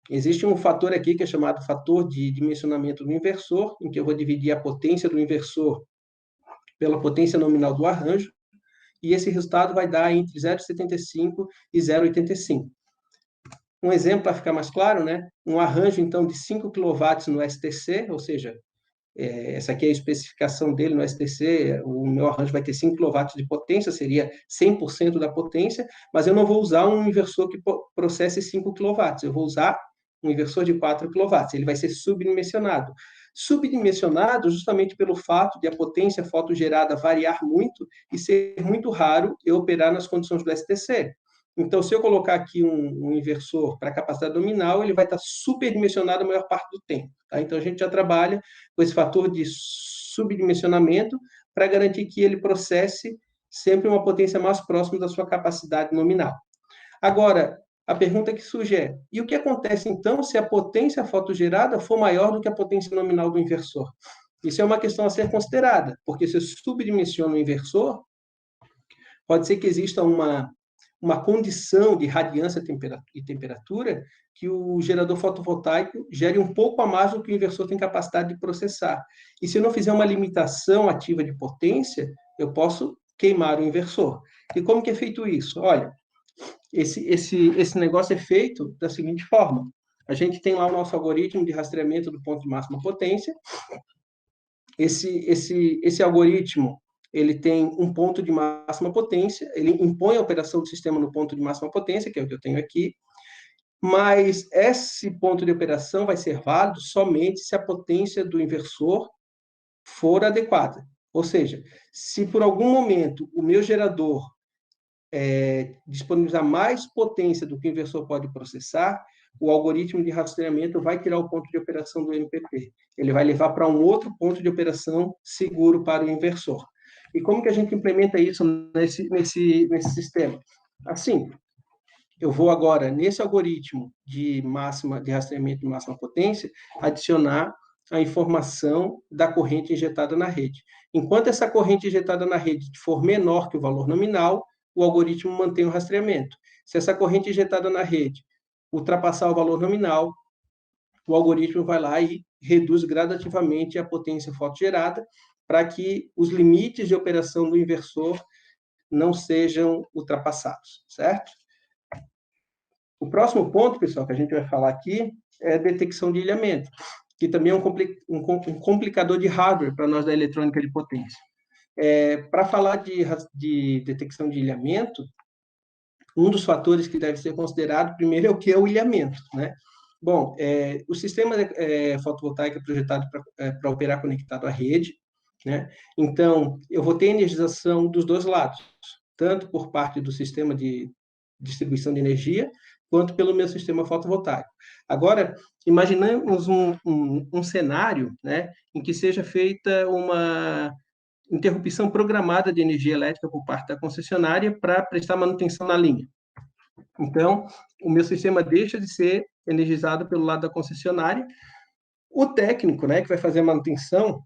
S2: Existe um fator aqui que é chamado fator de dimensionamento do inversor, em que eu vou dividir a potência do inversor pela potência nominal do arranjo, e esse resultado vai dar entre 0,75 e 0,85. Um exemplo para ficar mais claro, né? Um arranjo, então, de 5 kW no STC, ou seja, essa aqui é a especificação dele no STC, o meu arranjo vai ter 5 kW de potência, seria 100% da potência, mas eu não vou usar um inversor que processe 5 kW, eu vou usar um inversor de 4 kW, ele vai ser subdimensionado. Subdimensionado justamente pelo fato de a potência fotogerada variar muito e ser muito raro eu operar nas condições do STC. Então, se eu colocar aqui um inversor para capacidade nominal, ele vai estar superdimensionado a maior parte do tempo. Tá? Então, a gente já trabalha com esse fator de subdimensionamento para garantir que ele processe sempre uma potência mais próxima da sua capacidade nominal. Agora, a pergunta que surge é, e o que acontece então se a potência fotogerada for maior do que a potência nominal do inversor? Isso é uma questão a ser considerada, porque se eu subdimensiono o inversor, pode ser que exista uma condição de radiância e temperatura que o gerador fotovoltaico gere um pouco a mais do que o inversor tem capacidade de processar. E se eu não fizer uma limitação ativa de potência, eu posso queimar o inversor. E como que é feito isso? Olha, esse negócio é feito da seguinte forma. A gente tem lá o nosso algoritmo de rastreamento do ponto de máxima potência. Esse algoritmo, ele tem um ponto de máxima potência, ele impõe a operação do sistema no ponto de máxima potência, que é o que eu tenho aqui, mas esse ponto de operação vai ser válido somente se a potência do inversor for adequada. Ou seja, se por algum momento o meu gerador disponibilizar mais potência do que o inversor pode processar, o algoritmo de rastreamento vai tirar o ponto de operação do MPP. Ele vai levar para um outro ponto de operação seguro para o inversor. E como que a gente implementa isso nesse sistema? Assim, eu vou agora, nesse algoritmo de rastreamento de máxima potência, adicionar a informação da corrente injetada na rede. Enquanto essa corrente injetada na rede for menor que o valor nominal, o algoritmo mantém o rastreamento. Se essa corrente injetada na rede ultrapassar o valor nominal, o algoritmo vai lá e reduz gradativamente a potência fotogerada para que os limites de operação do inversor não sejam ultrapassados, certo? O próximo ponto, pessoal, que a gente vai falar aqui é detecção de ilhamento, que também é um complicador de hardware para nós da eletrônica de potência. Para falar de detecção de ilhamento, um dos fatores que deve ser considerado primeiro é o que é o ilhamento, né? Bom, o sistema fotovoltaico é projetado para operar conectado à rede, né? Então, eu vou ter energização dos dois lados, tanto por parte do sistema de distribuição de energia, quanto pelo meu sistema fotovoltaico. Agora, imaginemos um cenário, né, em que seja feita uma interrupção programada de energia elétrica por parte da concessionária para prestar manutenção na linha. Então, o meu sistema deixa de ser energizado pelo lado da concessionária. O técnico, né, que vai fazer a manutenção,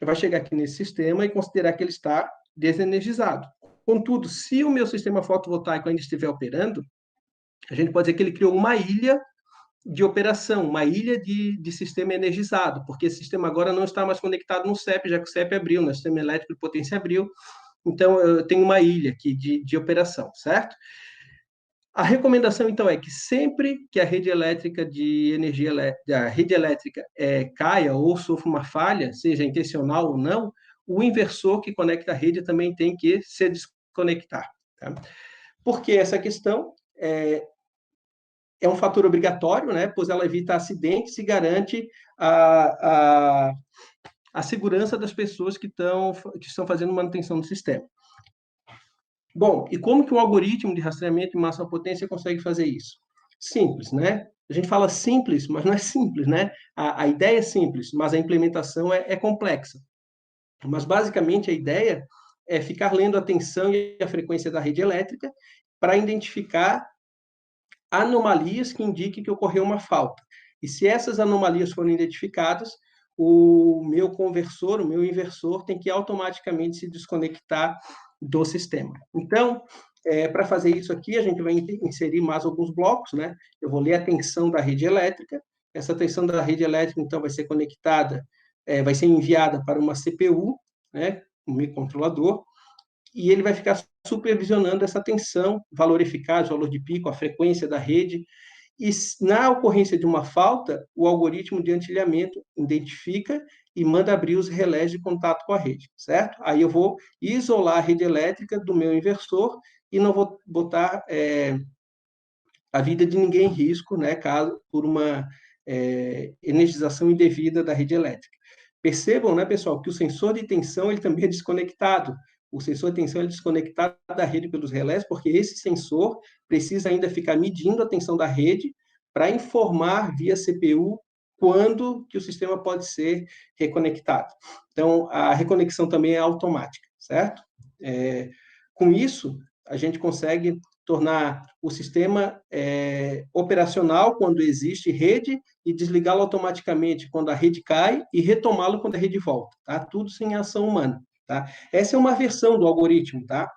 S2: vai chegar aqui nesse sistema e considerar que ele está desenergizado. Contudo, se o meu sistema fotovoltaico ainda estiver operando, a gente pode dizer que ele criou uma ilha de operação, uma ilha de sistema energizado, porque esse sistema agora não está mais conectado no CEP, já que o CEP abriu, né? O sistema elétrico de potência abriu, então eu tenho uma ilha aqui de operação, certo? A recomendação, então, é que sempre que a rede elétrica caia ou sofra uma falha, seja intencional ou não, o inversor que conecta a rede também tem que se desconectar. Tá? Por que essa questão? É um fator obrigatório, né? Pois ela evita acidentes e garante a segurança das pessoas que estão fazendo manutenção do sistema. Bom, e como que o algoritmo de rastreamento de máxima potência consegue fazer isso? Simples, né? A gente fala simples, mas não é simples, né? A ideia é simples, mas a implementação é complexa. Mas, basicamente, a ideia é ficar lendo a tensão e a frequência da rede elétrica para identificar anomalias que indiquem que ocorreu uma falta. E se essas anomalias forem identificadas, o meu conversor, o meu inversor, tem que automaticamente se desconectar do sistema. Então, Para fazer isso aqui, a gente vai inserir mais alguns blocos, né? Eu vou ler a tensão da rede elétrica. Essa tensão da rede elétrica, então, vai ser conectada, vai ser enviada para uma CPU, né? Um microcontrolador, e ele vai ficar supervisionando essa tensão, valor eficaz, valor de pico, a frequência da rede, e na ocorrência de uma falta, o algoritmo de antilhamento identifica e manda abrir os relés de contato com a rede, certo? Aí eu vou isolar a rede elétrica do meu inversor e não vou botar a vida de ninguém em risco, né, caso por uma energização indevida da rede elétrica. Percebam, né, pessoal, que o sensor de tensão ele também é desconectado. O sensor de tensão é desconectado da rede pelos relés, porque esse sensor precisa ainda ficar medindo a tensão da rede para informar via CPU quando que o sistema pode ser reconectado. Então, a reconexão também é automática, certo? Com isso, a gente consegue tornar o sistema operacional quando existe rede e desligá-lo automaticamente quando a rede cai e retomá-lo quando a rede volta, tá? Tudo sem ação humana, tá? Essa é uma versão do algoritmo, tá?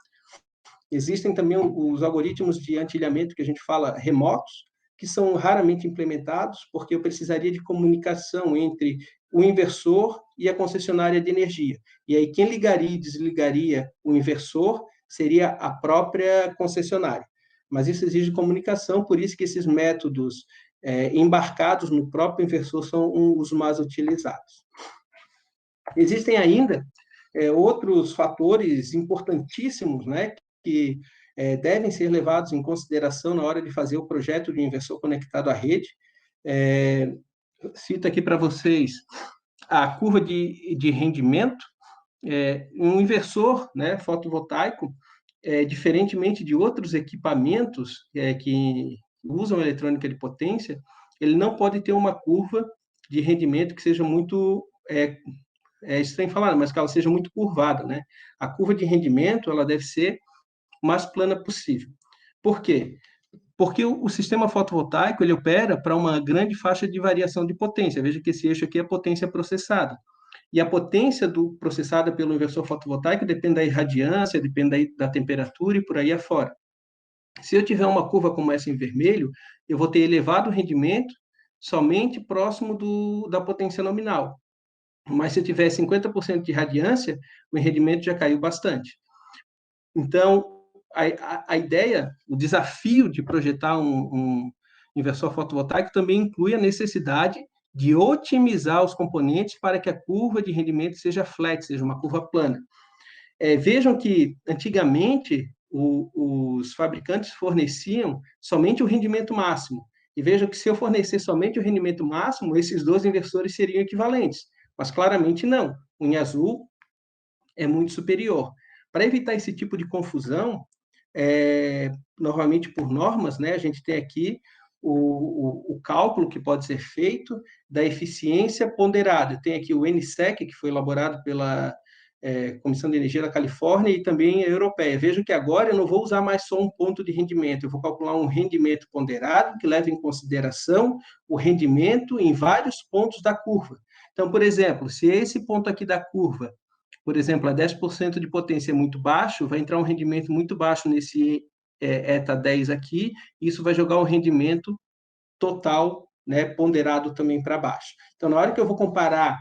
S2: Existem também os algoritmos de antilhamento que a gente fala remotos, que são raramente implementados, porque eu precisaria de comunicação entre o inversor e a concessionária de energia. E aí quem ligaria e desligaria o inversor seria a própria concessionária. Mas isso exige comunicação, por isso que esses métodos embarcados no próprio inversor são os mais utilizados. Existem ainda outros fatores importantíssimos, né, que devem ser levados em consideração na hora de fazer o projeto de inversor conectado à rede. Cito aqui para vocês a curva de rendimento. Um inversor, né, fotovoltaico, diferentemente de outros equipamentos que usam eletrônica de potência, ele não pode ter uma curva de rendimento que seja muito estranho falar, mas que ela seja muito curvada, né? A curva de rendimento ela deve ser o mais plana possível. Por quê? Porque o sistema fotovoltaico ele opera para uma grande faixa de variação de potência. Veja que esse eixo aqui é a potência processada. E a potência processada pelo inversor fotovoltaico depende da irradiância, depende da temperatura e por aí afora. Se eu tiver uma curva como essa em vermelho, eu vou ter elevado rendimento somente próximo da potência nominal. Mas se eu tiver 50% de radiância, o rendimento já caiu bastante. Então, a ideia, o desafio de projetar um inversor fotovoltaico também inclui a necessidade de otimizar os componentes para que a curva de rendimento seja flat, seja uma curva plana. Vejam que, antigamente, os fabricantes forneciam somente o rendimento máximo. E vejam que, se eu fornecer somente o rendimento máximo, esses dois inversores seriam equivalentes. Mas, claramente, não. O em azul é muito superior. Para evitar esse tipo de confusão, normalmente por normas, né, a gente tem aqui o cálculo que pode ser feito da eficiência ponderada. Tem aqui o NSEC, que foi elaborado pela Comissão de Energia da Califórnia e também a europeia. Vejo que agora eu não vou usar mais só um ponto de rendimento, eu vou calcular um rendimento ponderado que leva em consideração o rendimento em vários pontos da curva. Então, por exemplo, se esse ponto aqui da curva, por exemplo, a 10% de potência é muito baixo, vai entrar um rendimento muito baixo nesse ETA 10 aqui, e isso vai jogar um rendimento total, né, ponderado também para baixo. Então, na hora que eu vou comparar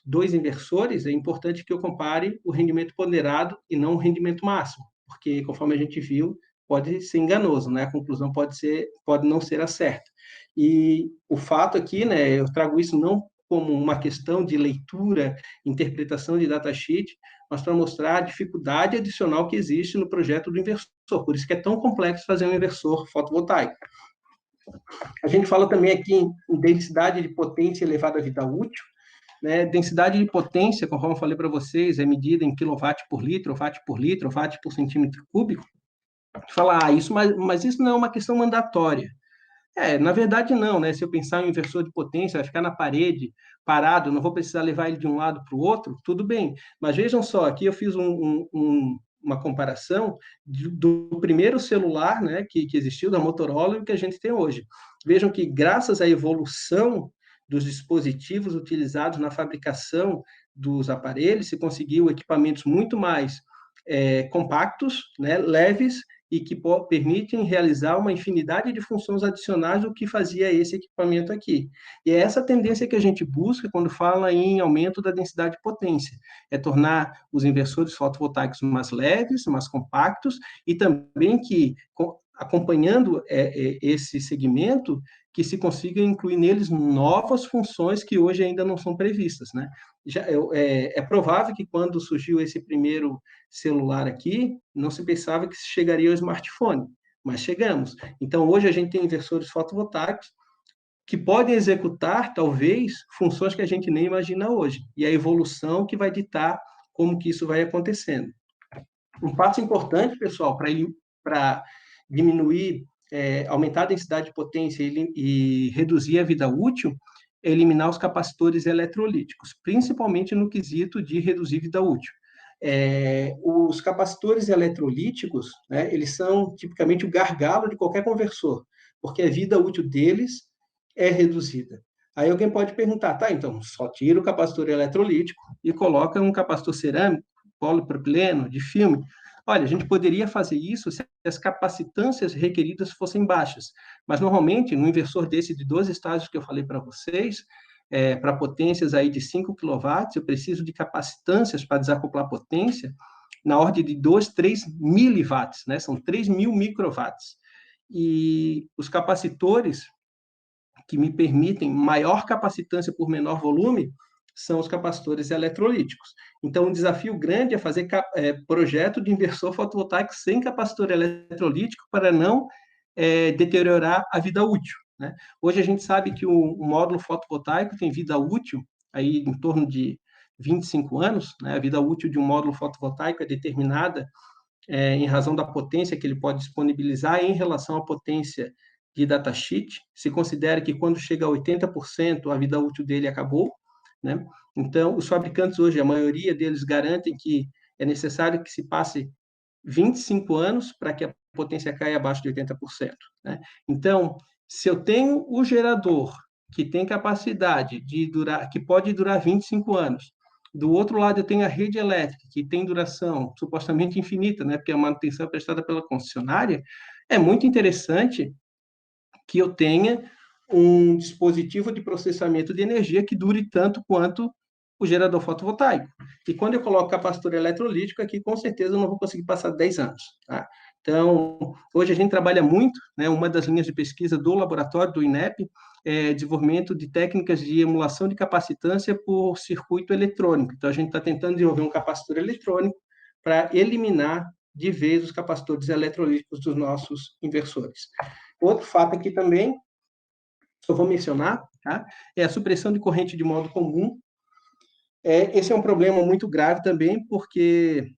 S2: dois inversores, é importante que eu compare o rendimento ponderado e não o rendimento máximo, porque, conforme a gente viu, pode ser enganoso, né? A conclusão pode não ser a certa. E o fato aqui, né, eu trago isso não como uma questão de leitura, interpretação de datasheet, mas para mostrar a dificuldade adicional que existe no projeto do inversor. Por isso que é tão complexo fazer um inversor fotovoltaico. A gente fala também aqui em densidade de potência elevada à vida útil. Né? Densidade de potência, conforme eu falei para vocês, é medida em quilowatt por litro, watt por litro, watt por centímetro cúbico. Falar, mas isso não é uma questão mandatória. Na verdade não, né? Se eu pensar em um inversor de potência, vai ficar na parede, parado, não vou precisar levar ele de um lado para o outro, tudo bem. Mas vejam só, aqui eu fiz uma comparação do primeiro celular, né, que existiu, da Motorola, e o que a gente tem hoje. Vejam que, graças à evolução dos dispositivos utilizados na fabricação dos aparelhos, se conseguiu equipamentos muito mais compactos, né, leves, e que permitem realizar uma infinidade de funções adicionais do que fazia esse equipamento aqui. E é essa tendência que a gente busca quando fala em aumento da densidade de potência, é tornar os inversores fotovoltaicos mais leves, mais compactos, e também que, acompanhando esse segmento, que se consiga incluir neles novas funções que hoje ainda não são previstas, né? É provável que quando surgiu esse primeiro celular aqui, não se pensava que chegaria ao smartphone, mas chegamos. Então, hoje a gente tem inversores fotovoltaicos que podem executar, talvez, funções que a gente nem imagina hoje, e a evolução que vai ditar como que isso vai acontecendo. Um passo importante, pessoal, para diminuir, aumentar a densidade de potência e reduzir a vida útil, é eliminar os capacitores eletrolíticos, principalmente no quesito de reduzir vida útil. Os capacitores eletrolíticos, né, eles são tipicamente o gargalo de qualquer conversor, porque a vida útil deles é reduzida. Aí alguém pode perguntar, tá, então só tira o capacitor eletrolítico e coloca um capacitor cerâmico, polipropileno, de filme. Olha, a gente poderia fazer isso se as capacitâncias requeridas fossem baixas, mas normalmente no inversor desse de 12 estágios que eu falei para vocês, para potências aí de 5 kW, eu preciso de capacitâncias para desacoplar potência na ordem de 2, 3 miliwatts, né? São 3.000 microwatts. E os capacitores que me permitem maior capacitância por menor volume são os capacitores eletrolíticos. Então, um desafio grande é fazer projeto de inversor fotovoltaico sem capacitor eletrolítico para não deteriorar a vida útil, né? Hoje a gente sabe que o módulo fotovoltaico tem vida útil aí em torno de 25 anos, né? A vida útil de um módulo fotovoltaico é determinada em razão da potência que ele pode disponibilizar em relação à potência de datasheet. Se considera que quando chega a 80%, a vida útil dele acabou, né? Então, os fabricantes hoje, a maioria deles garantem que é necessário que se passe 25 anos para que a potência caia abaixo de 80%, né? Então, se eu tenho o gerador que tem capacidade de durar, que pode durar 25 anos, do outro lado eu tenho a rede elétrica, que tem duração supostamente infinita, né? Porque a manutenção é prestada pela concessionária, é muito interessante que eu tenha um dispositivo de processamento de energia que dure tanto quanto o gerador fotovoltaico. E quando eu coloco capacitor eletrolítico aqui, com certeza eu não vou conseguir passar 10 anos, tá? Então, hoje a gente trabalha muito, né? Uma das linhas de pesquisa do laboratório do INEP é desenvolvimento de técnicas de emulação de capacitância por circuito eletrônico. Então, a gente está tentando desenvolver um capacitor eletrônico para eliminar de vez os capacitores eletrolíticos dos nossos inversores. Outro fato aqui também, eu vou mencionar, tá? É a supressão de corrente de modo comum. Esse é um problema muito grave também, porque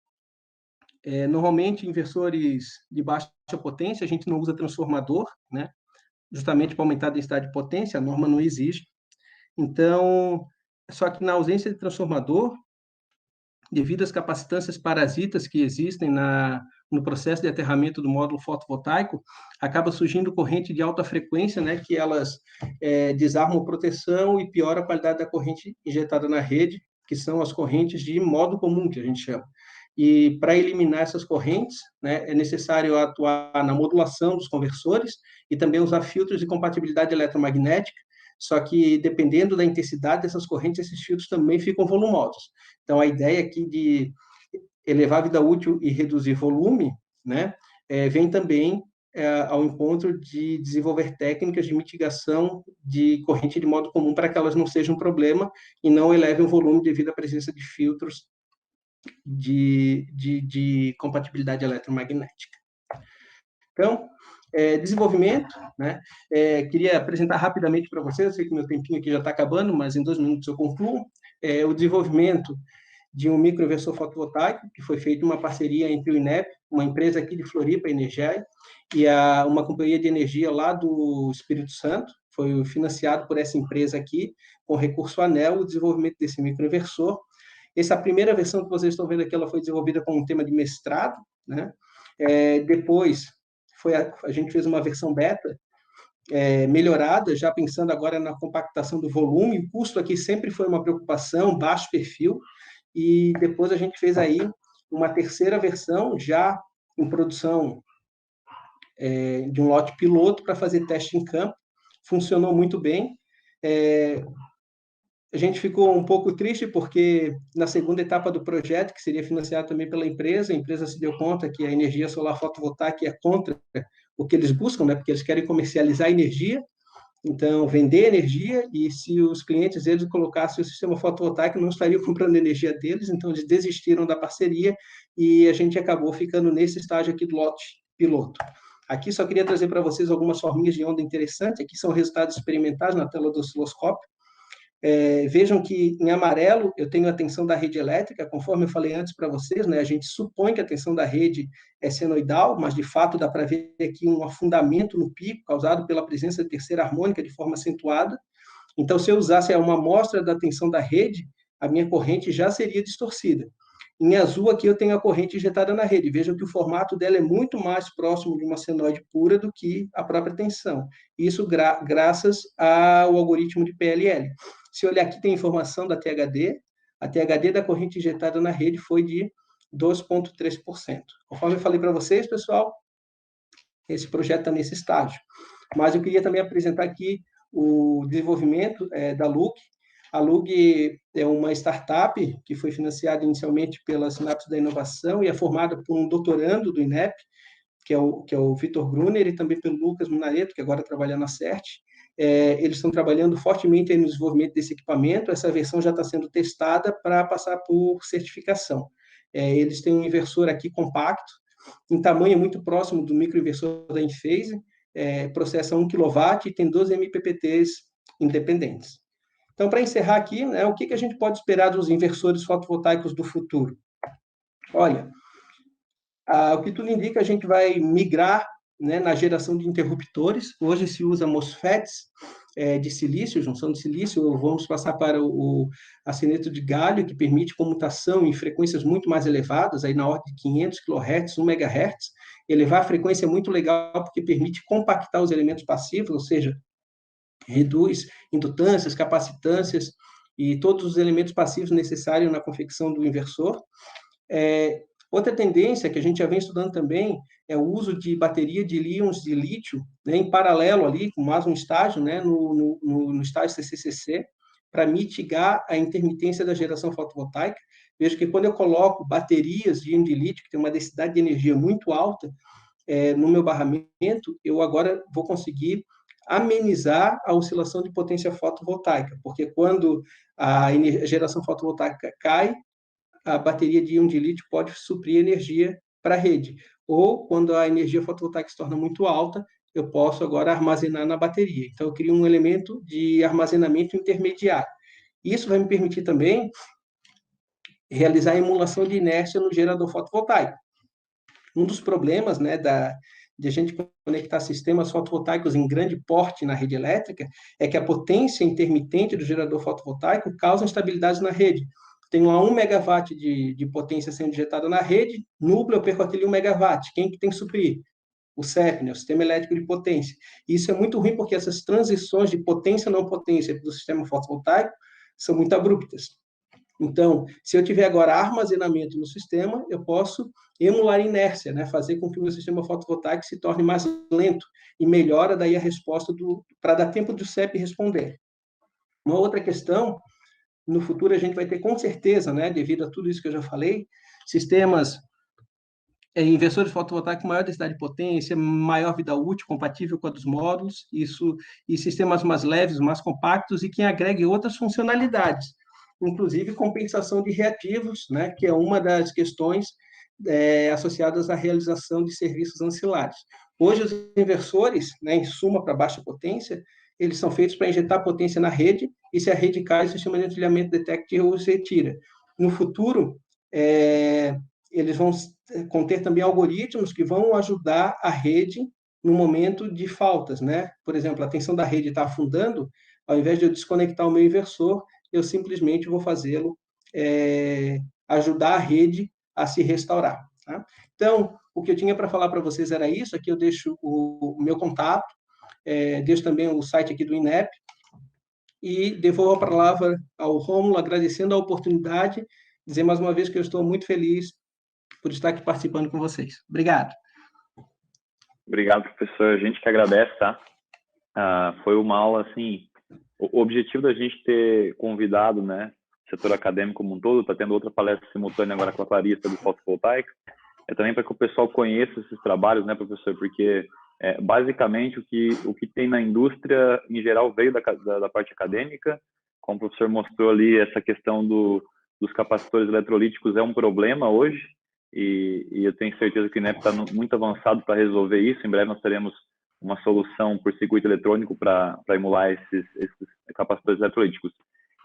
S2: normalmente inversores de baixa potência, a gente não usa transformador, né? Justamente para aumentar a densidade de potência, a norma não exige. Então, só que na ausência de transformador, devido às capacitâncias parasitas que existem no processo de aterramento do módulo fotovoltaico, acaba surgindo corrente de alta frequência, né, que elas desarmam a proteção e pioram a qualidade da corrente injetada na rede, que são as correntes de modo comum, que a gente chama. E para eliminar essas correntes, né, é necessário atuar na modulação dos conversores e também usar filtros de compatibilidade eletromagnética, só que dependendo da intensidade dessas correntes, esses filtros também ficam volumosos. Então, a ideia aqui de elevar a vida útil e reduzir volume, né, vem também ao encontro de desenvolver técnicas de mitigação de corrente de modo comum para que elas não sejam um problema e não elevem o volume devido à presença de filtros de compatibilidade eletromagnética. Então, desenvolvimento, né? Queria apresentar rapidamente para vocês, eu sei que meu tempinho aqui já está acabando, mas em 2 minutos eu concluo. O desenvolvimento de um microinversor fotovoltaico, que foi feita uma parceria entre o INEP, uma empresa aqui de Floripa, Energiai, e uma companhia de energia lá do Espírito Santo, foi financiado por essa empresa aqui, com recurso ANEEL, o desenvolvimento desse microinversor. Essa primeira versão que vocês estão vendo aqui, ela foi desenvolvida com um tema de mestrado, né? Depois, a gente fez uma versão beta, melhorada, já pensando agora na compactação do volume. O custo aqui sempre foi uma preocupação, baixo perfil, e depois a gente fez aí uma terceira versão, já em produção de um lote piloto para fazer teste em campo. Funcionou muito bem. A gente ficou um pouco triste porque na segunda etapa do projeto, que seria financiado também pela empresa, a empresa se deu conta que a energia solar fotovoltaica é contra o que eles buscam, né? Porque eles querem comercializar energia, então vender energia, e se os clientes eles colocassem o sistema fotovoltaico, não estariam comprando energia deles, então eles desistiram da parceria e a gente acabou ficando nesse estágio aqui do lote piloto. Aqui só queria trazer para vocês algumas forminhas de onda interessantes, aqui são resultados experimentais na tela do osciloscópio. Vejam que em amarelo eu tenho a tensão da rede elétrica, conforme eu falei antes para vocês, né, a gente supõe que a tensão da rede é senoidal, mas de fato dá para ver aqui um afundamento no pico causado pela presença de terceira harmônica de forma acentuada. Então, se eu usasse uma amostra da tensão da rede, a minha corrente já seria distorcida. Em azul aqui eu tenho a corrente injetada na rede. Vejam que o formato dela é muito mais próximo de uma senoide pura do que a própria tensão. Isso graças ao algoritmo de PLL. Se olhar aqui tem informação da THD, a THD da corrente injetada na rede foi de 2,3%. Conforme eu falei para vocês, pessoal, esse projeto está nesse estágio. Mas eu queria também apresentar aqui o desenvolvimento da LUG. A LUG é uma startup que foi financiada inicialmente pela Sinapse da Inovação e é formada por um doutorando do INEP, que é o Vitor Gruner, e também pelo Lucas Munareto, que agora trabalha na CERT. Eles estão trabalhando fortemente no desenvolvimento desse equipamento. Essa versão já está sendo testada para passar por certificação. Eles têm um inversor aqui compacto, em tamanho muito próximo do microinversor da Enphase, processa 1 kW e tem 12 MPPTs independentes. Então, para encerrar aqui, né, o que a gente pode esperar dos inversores fotovoltaicos do futuro? Olha, o que tudo indica, a gente vai migrar, né, na geração de interruptores. Hoje se usa MOSFETs de silício, junção de silício. Vamos passar para o arseneto de galho, que permite comutação em frequências muito mais elevadas, aí na ordem de 500 kHz, 1 MHz. Elevar a frequência é muito legal, porque permite compactar os elementos passivos, ou seja, reduz indutâncias, capacitâncias e todos os elementos passivos necessários na confecção do inversor. Outra tendência que a gente já vem estudando também é o uso de bateria de íons de lítio, né, em paralelo ali, com mais um estágio, né, no estágio CCCC, para mitigar a intermitência da geração fotovoltaica. Vejo que quando eu coloco baterias de íon de lítio, que tem uma densidade de energia muito alta, no meu barramento, eu agora vou conseguir amenizar a oscilação de potência fotovoltaica, porque quando a geração fotovoltaica cai, a bateria de íon de lítio pode suprir energia para a rede. Ou, quando a energia fotovoltaica se torna muito alta, eu posso agora armazenar na bateria. Então, eu crio um elemento de armazenamento intermediário. Isso vai me permitir também realizar a emulação de inércia no gerador fotovoltaico. Um dos problemas, né, de a gente conectar sistemas fotovoltaicos em grande porte na rede elétrica é que a potência intermitente do gerador fotovoltaico causa instabilidades na rede. Tenho a 1 megawatt de potência sendo injetada na rede, nubla, eu perco aquele 1 megawatt. Quem que tem que suprir? O CEP, né, o Sistema Elétrico de Potência. E isso é muito ruim porque essas transições de potência não potência do sistema fotovoltaico são muito abruptas. Então, se eu tiver agora armazenamento no sistema, eu posso emular inércia, né? Fazer com que o meu sistema fotovoltaico se torne mais lento e melhora daí a resposta para dar tempo do CEP responder. Uma outra questão, no futuro a gente vai ter com certeza, né, devido a tudo isso que eu já falei, sistemas inversores fotovoltaicos com maior densidade de potência, maior vida útil, compatível com a dos módulos, isso, e sistemas mais leves, mais compactos e que agregue outras funcionalidades, inclusive compensação de reativos, né, que é uma das questões associadas à realização de serviços ancilares. Hoje, os inversores, né, em suma para baixa potência, eles são feitos para injetar potência na rede, e se a rede cai, o sistema de entilhamento detecta e os retira. No futuro, eles vão conter também algoritmos que vão ajudar a rede no momento de faltas, né? Por exemplo, a tensão da rede está afundando, ao invés de eu desconectar o meu inversor, eu simplesmente vou fazê-lo ajudar a rede a se restaurar. Tá? Então, o que eu tinha para falar para vocês era isso. Aqui eu deixo o meu contato, deixo também o site aqui do INEP, e devolvo a palavra ao Rômulo, agradecendo a oportunidade, dizer mais uma vez que eu estou muito feliz por estar aqui participando com vocês. Obrigado.
S1: Obrigado, professor. A gente que agradece, tá? Foi uma aula, assim, o objetivo da gente ter convidado, né, o setor acadêmico como um todo, está tendo outra palestra simultânea agora com a Clarissa do fotovoltaico, é também para que o pessoal conheça esses trabalhos, né, professor? Porque, basicamente, o que tem na indústria, em geral, veio da parte acadêmica. Como o professor mostrou ali, essa questão dos capacitores eletrolíticos é um problema hoje, e eu tenho certeza que o INEP está muito avançado para resolver isso. Em breve nós teremos uma solução por circuito eletrônico para emular esses capacitores eletrolíticos.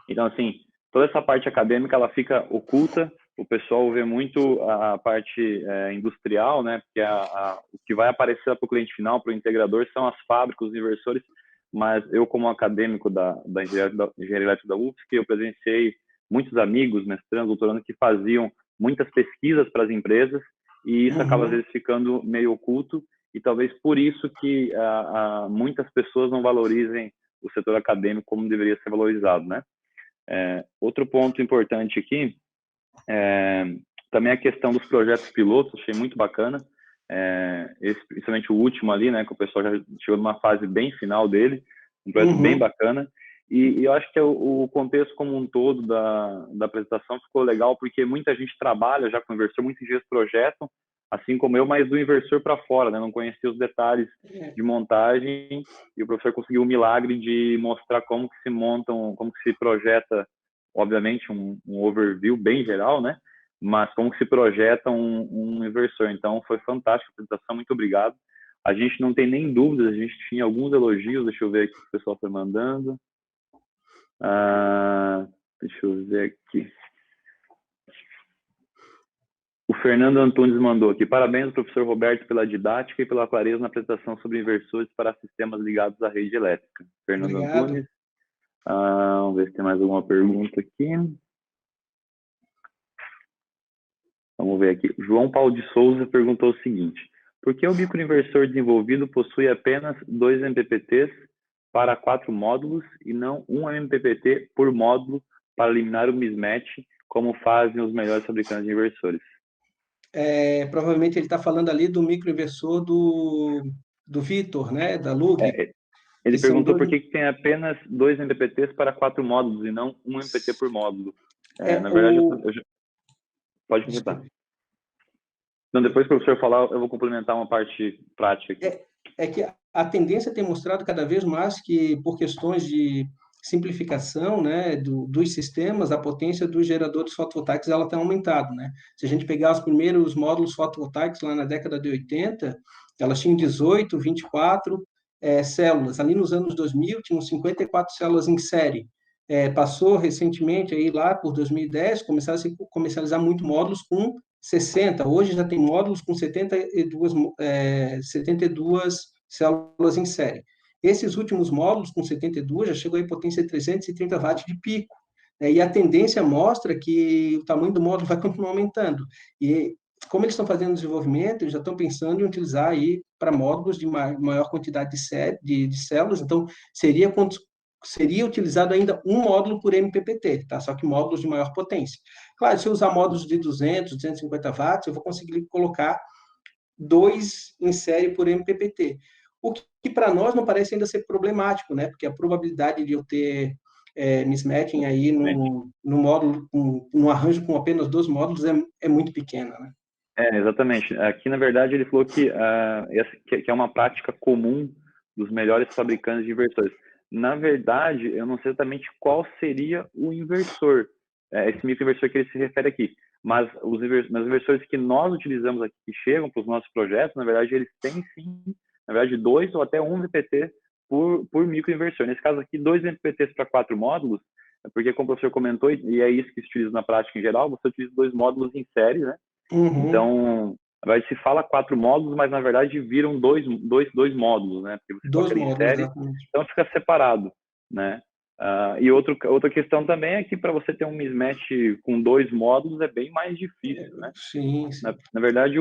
S1: Então, assim, toda essa parte acadêmica ela fica oculta. O pessoal vê muito a parte industrial, né? Porque o que vai aparecer para o cliente final, para o integrador, são as fábricas, os inversores. Mas eu, como acadêmico da Engenharia Elétrica da UFSC, eu presenciei muitos amigos, mestrandos, doutorandos, que faziam muitas pesquisas para as empresas, e isso acaba, às vezes, ficando meio oculto, e talvez por isso que muitas pessoas não valorizem o setor acadêmico como deveria ser valorizado, né? Outro ponto importante aqui, também a questão dos projetos pilotos, achei muito bacana, principalmente o último ali, né, que o pessoal já chegou numa fase bem final dele, um projeto bem bacana, e eu acho que o contexto como um todo da apresentação ficou legal, porque muita gente trabalha já com inversor, muitos engenheiros projetam, assim como eu, mas do inversor para fora, né, não conhecia os detalhes de montagem, e o professor conseguiu o milagre de mostrar como que se montam, como que se projeta, obviamente, um overview bem geral, né, mas como que se projeta um inversor. Então, foi fantástica a apresentação, muito obrigado. A gente não tem nem dúvidas, a gente tinha alguns elogios, deixa eu ver aqui o que o pessoal foi mandando. Deixa eu ver aqui. O Fernando Antunes mandou aqui: parabéns, professor Roberto, pela didática e pela clareza na apresentação sobre inversores para sistemas ligados à rede elétrica. Fernando Antunes. Vamos ver se tem mais alguma pergunta aqui. Vamos ver aqui. João Paulo de Souza perguntou o seguinte: por que o microinversor desenvolvido possui apenas 2 MPPTs para 4 módulos e não 1 MPPT por módulo para eliminar o mismatch, como fazem os melhores fabricantes de inversores?
S2: Provavelmente ele está falando ali do microinversor do Vitor, né, da Lug.
S1: Ele perguntou por que tem apenas 2 MPPTs para 4 módulos e não 1 MPT por módulo. Na verdade, pode completar. Então, depois que o professor falar, eu vou complementar uma parte prática aqui.
S2: É que a tendência tem mostrado cada vez mais que, por questões de simplificação, né, dos sistemas, a potência dos geradores fotovoltaicos ela tem aumentado, né? Se a gente pegar os primeiros módulos fotovoltaicos lá na década de 80, elas tinham 18, 24 células. Ali nos anos 2000, tinham 54 células em série. Passou recentemente, aí lá por 2010, começaram a se comercializar muito módulos com 60. Hoje já tem módulos com 72 células em série. Esses últimos módulos com 72 já chegou em potência de 330 watts de pico. E a tendência mostra que o tamanho do módulo vai continuar aumentando. E como eles estão fazendo desenvolvimento, eles já estão pensando em utilizar aí para módulos de maior quantidade de células. Então, seria utilizado ainda um módulo por MPPT, tá? Só que módulos de maior potência. Claro, se eu usar módulos de 200, 250 watts, eu vou conseguir colocar 2 em série por MPPT. O que para nós não parece ainda ser problemático, né? Porque a probabilidade de eu ter mismatching aí no módulo, no arranjo com apenas 2 módulos é muito pequena, né?
S1: Exatamente. Aqui, na verdade, ele falou que é uma prática comum dos melhores fabricantes de inversores. Na verdade, eu não sei exatamente qual seria o inversor, esse microinversor que ele se refere aqui, mas os inversores que nós utilizamos aqui, que chegam para os nossos projetos, na verdade, eles têm sim, na verdade, 2 ou até 1 MPT por microinversor. Nesse caso aqui, 2 MPTs para 4 módulos, porque, como o professor comentou, e é isso que se utiliza na prática em geral, você utiliza 2 módulos em série, né? Então, se fala 4 módulos, mas na verdade viram dois módulos, né? Porque você coloca em série, exatamente. Então fica separado, né? E outra questão também é que para você ter um mismatch com 2 módulos é bem mais difícil, né?
S2: Sim.
S1: Na verdade,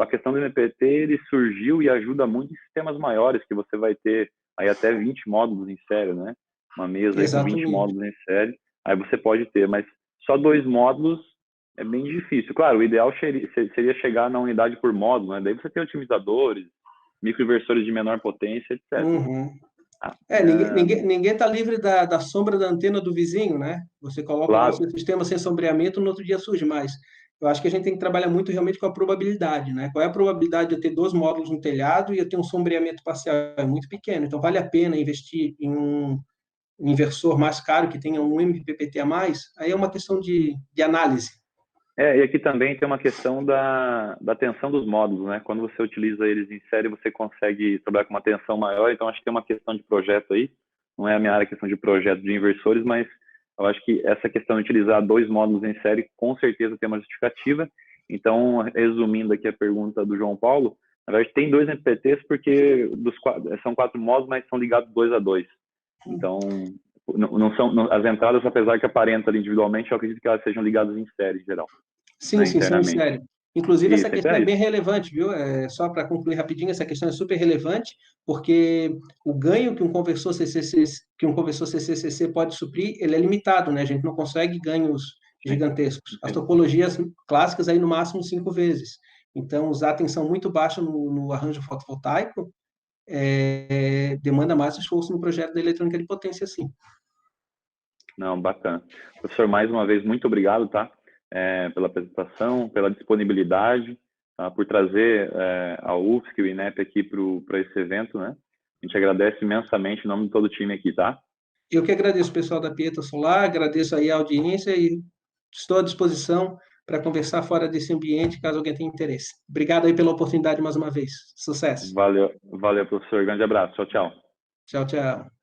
S1: a questão do MPT ele surgiu e ajuda muito em sistemas maiores, que você vai ter aí até 20 módulos em série, né? Uma mesa aí com 20 módulos em série, aí você pode ter, mas só 2 módulos é bem difícil. Claro, o ideal seria chegar na unidade por módulo, né? Daí você tem otimizadores, microinversores de menor potência, etc.
S2: Uhum.
S1: Ah,
S2: Ninguém está livre da sombra da antena do vizinho, né? Você coloca lá o
S1: claro,
S2: seu sistema sem sombreamento, no outro dia surge mais. Eu acho que a gente tem que trabalhar muito realmente com a probabilidade, né? Qual é a probabilidade de eu ter dois módulos no telhado e eu ter um sombreamento parcial? É muito pequeno. Então, vale a pena investir em um inversor mais caro que tenha um MPPT a mais? Aí é uma questão de análise.
S1: e aqui também tem uma questão da tensão dos módulos, né? Quando você utiliza eles em série, você consegue trabalhar com uma tensão maior, então acho que tem uma questão de projeto aí, não é a minha área, a questão de projeto de inversores, mas eu acho que essa questão de utilizar dois módulos em série, com certeza tem uma justificativa. Então, resumindo aqui a pergunta do João Paulo, na verdade tem dois MPTs porque são 4 módulos, mas são ligados 2 a 2. Então, não são as entradas, apesar que aparentam individualmente, eu acredito que elas sejam ligadas em série em geral,
S2: Sim,
S1: né,
S2: sim, sim,
S1: internamente.
S2: sério. Inclusive, essa
S1: Isso, então
S2: questão
S1: é
S2: é bem
S1: isso.
S2: relevante, viu? Só para concluir rapidinho, essa questão é super relevante, porque o ganho que um conversor CCCC pode suprir, ele é limitado, né? A gente não consegue ganhos
S1: Sim,
S2: gigantescos. As
S1: sim.
S2: topologias clássicas, aí no máximo 5 vezes. Então, usar tensão muito baixa no arranjo fotovoltaico demanda mais esforço no projeto da eletrônica de potência, sim.
S1: Não, bacana. Professor, mais uma vez, muito obrigado, tá? Pela apresentação, pela disponibilidade, tá? Por trazer a UFSC e o INEP aqui para esse evento, né? A gente agradece imensamente em nome de todo o time aqui, tá?
S2: Eu que agradeço o pessoal da Pieta Solar, agradeço aí a audiência e estou à disposição para conversar fora desse ambiente, caso alguém tenha interesse. Obrigado aí pela oportunidade mais uma vez. Sucesso.
S1: Valeu, valeu, professor. Grande abraço. Tchau, tchau.
S2: Tchau, tchau.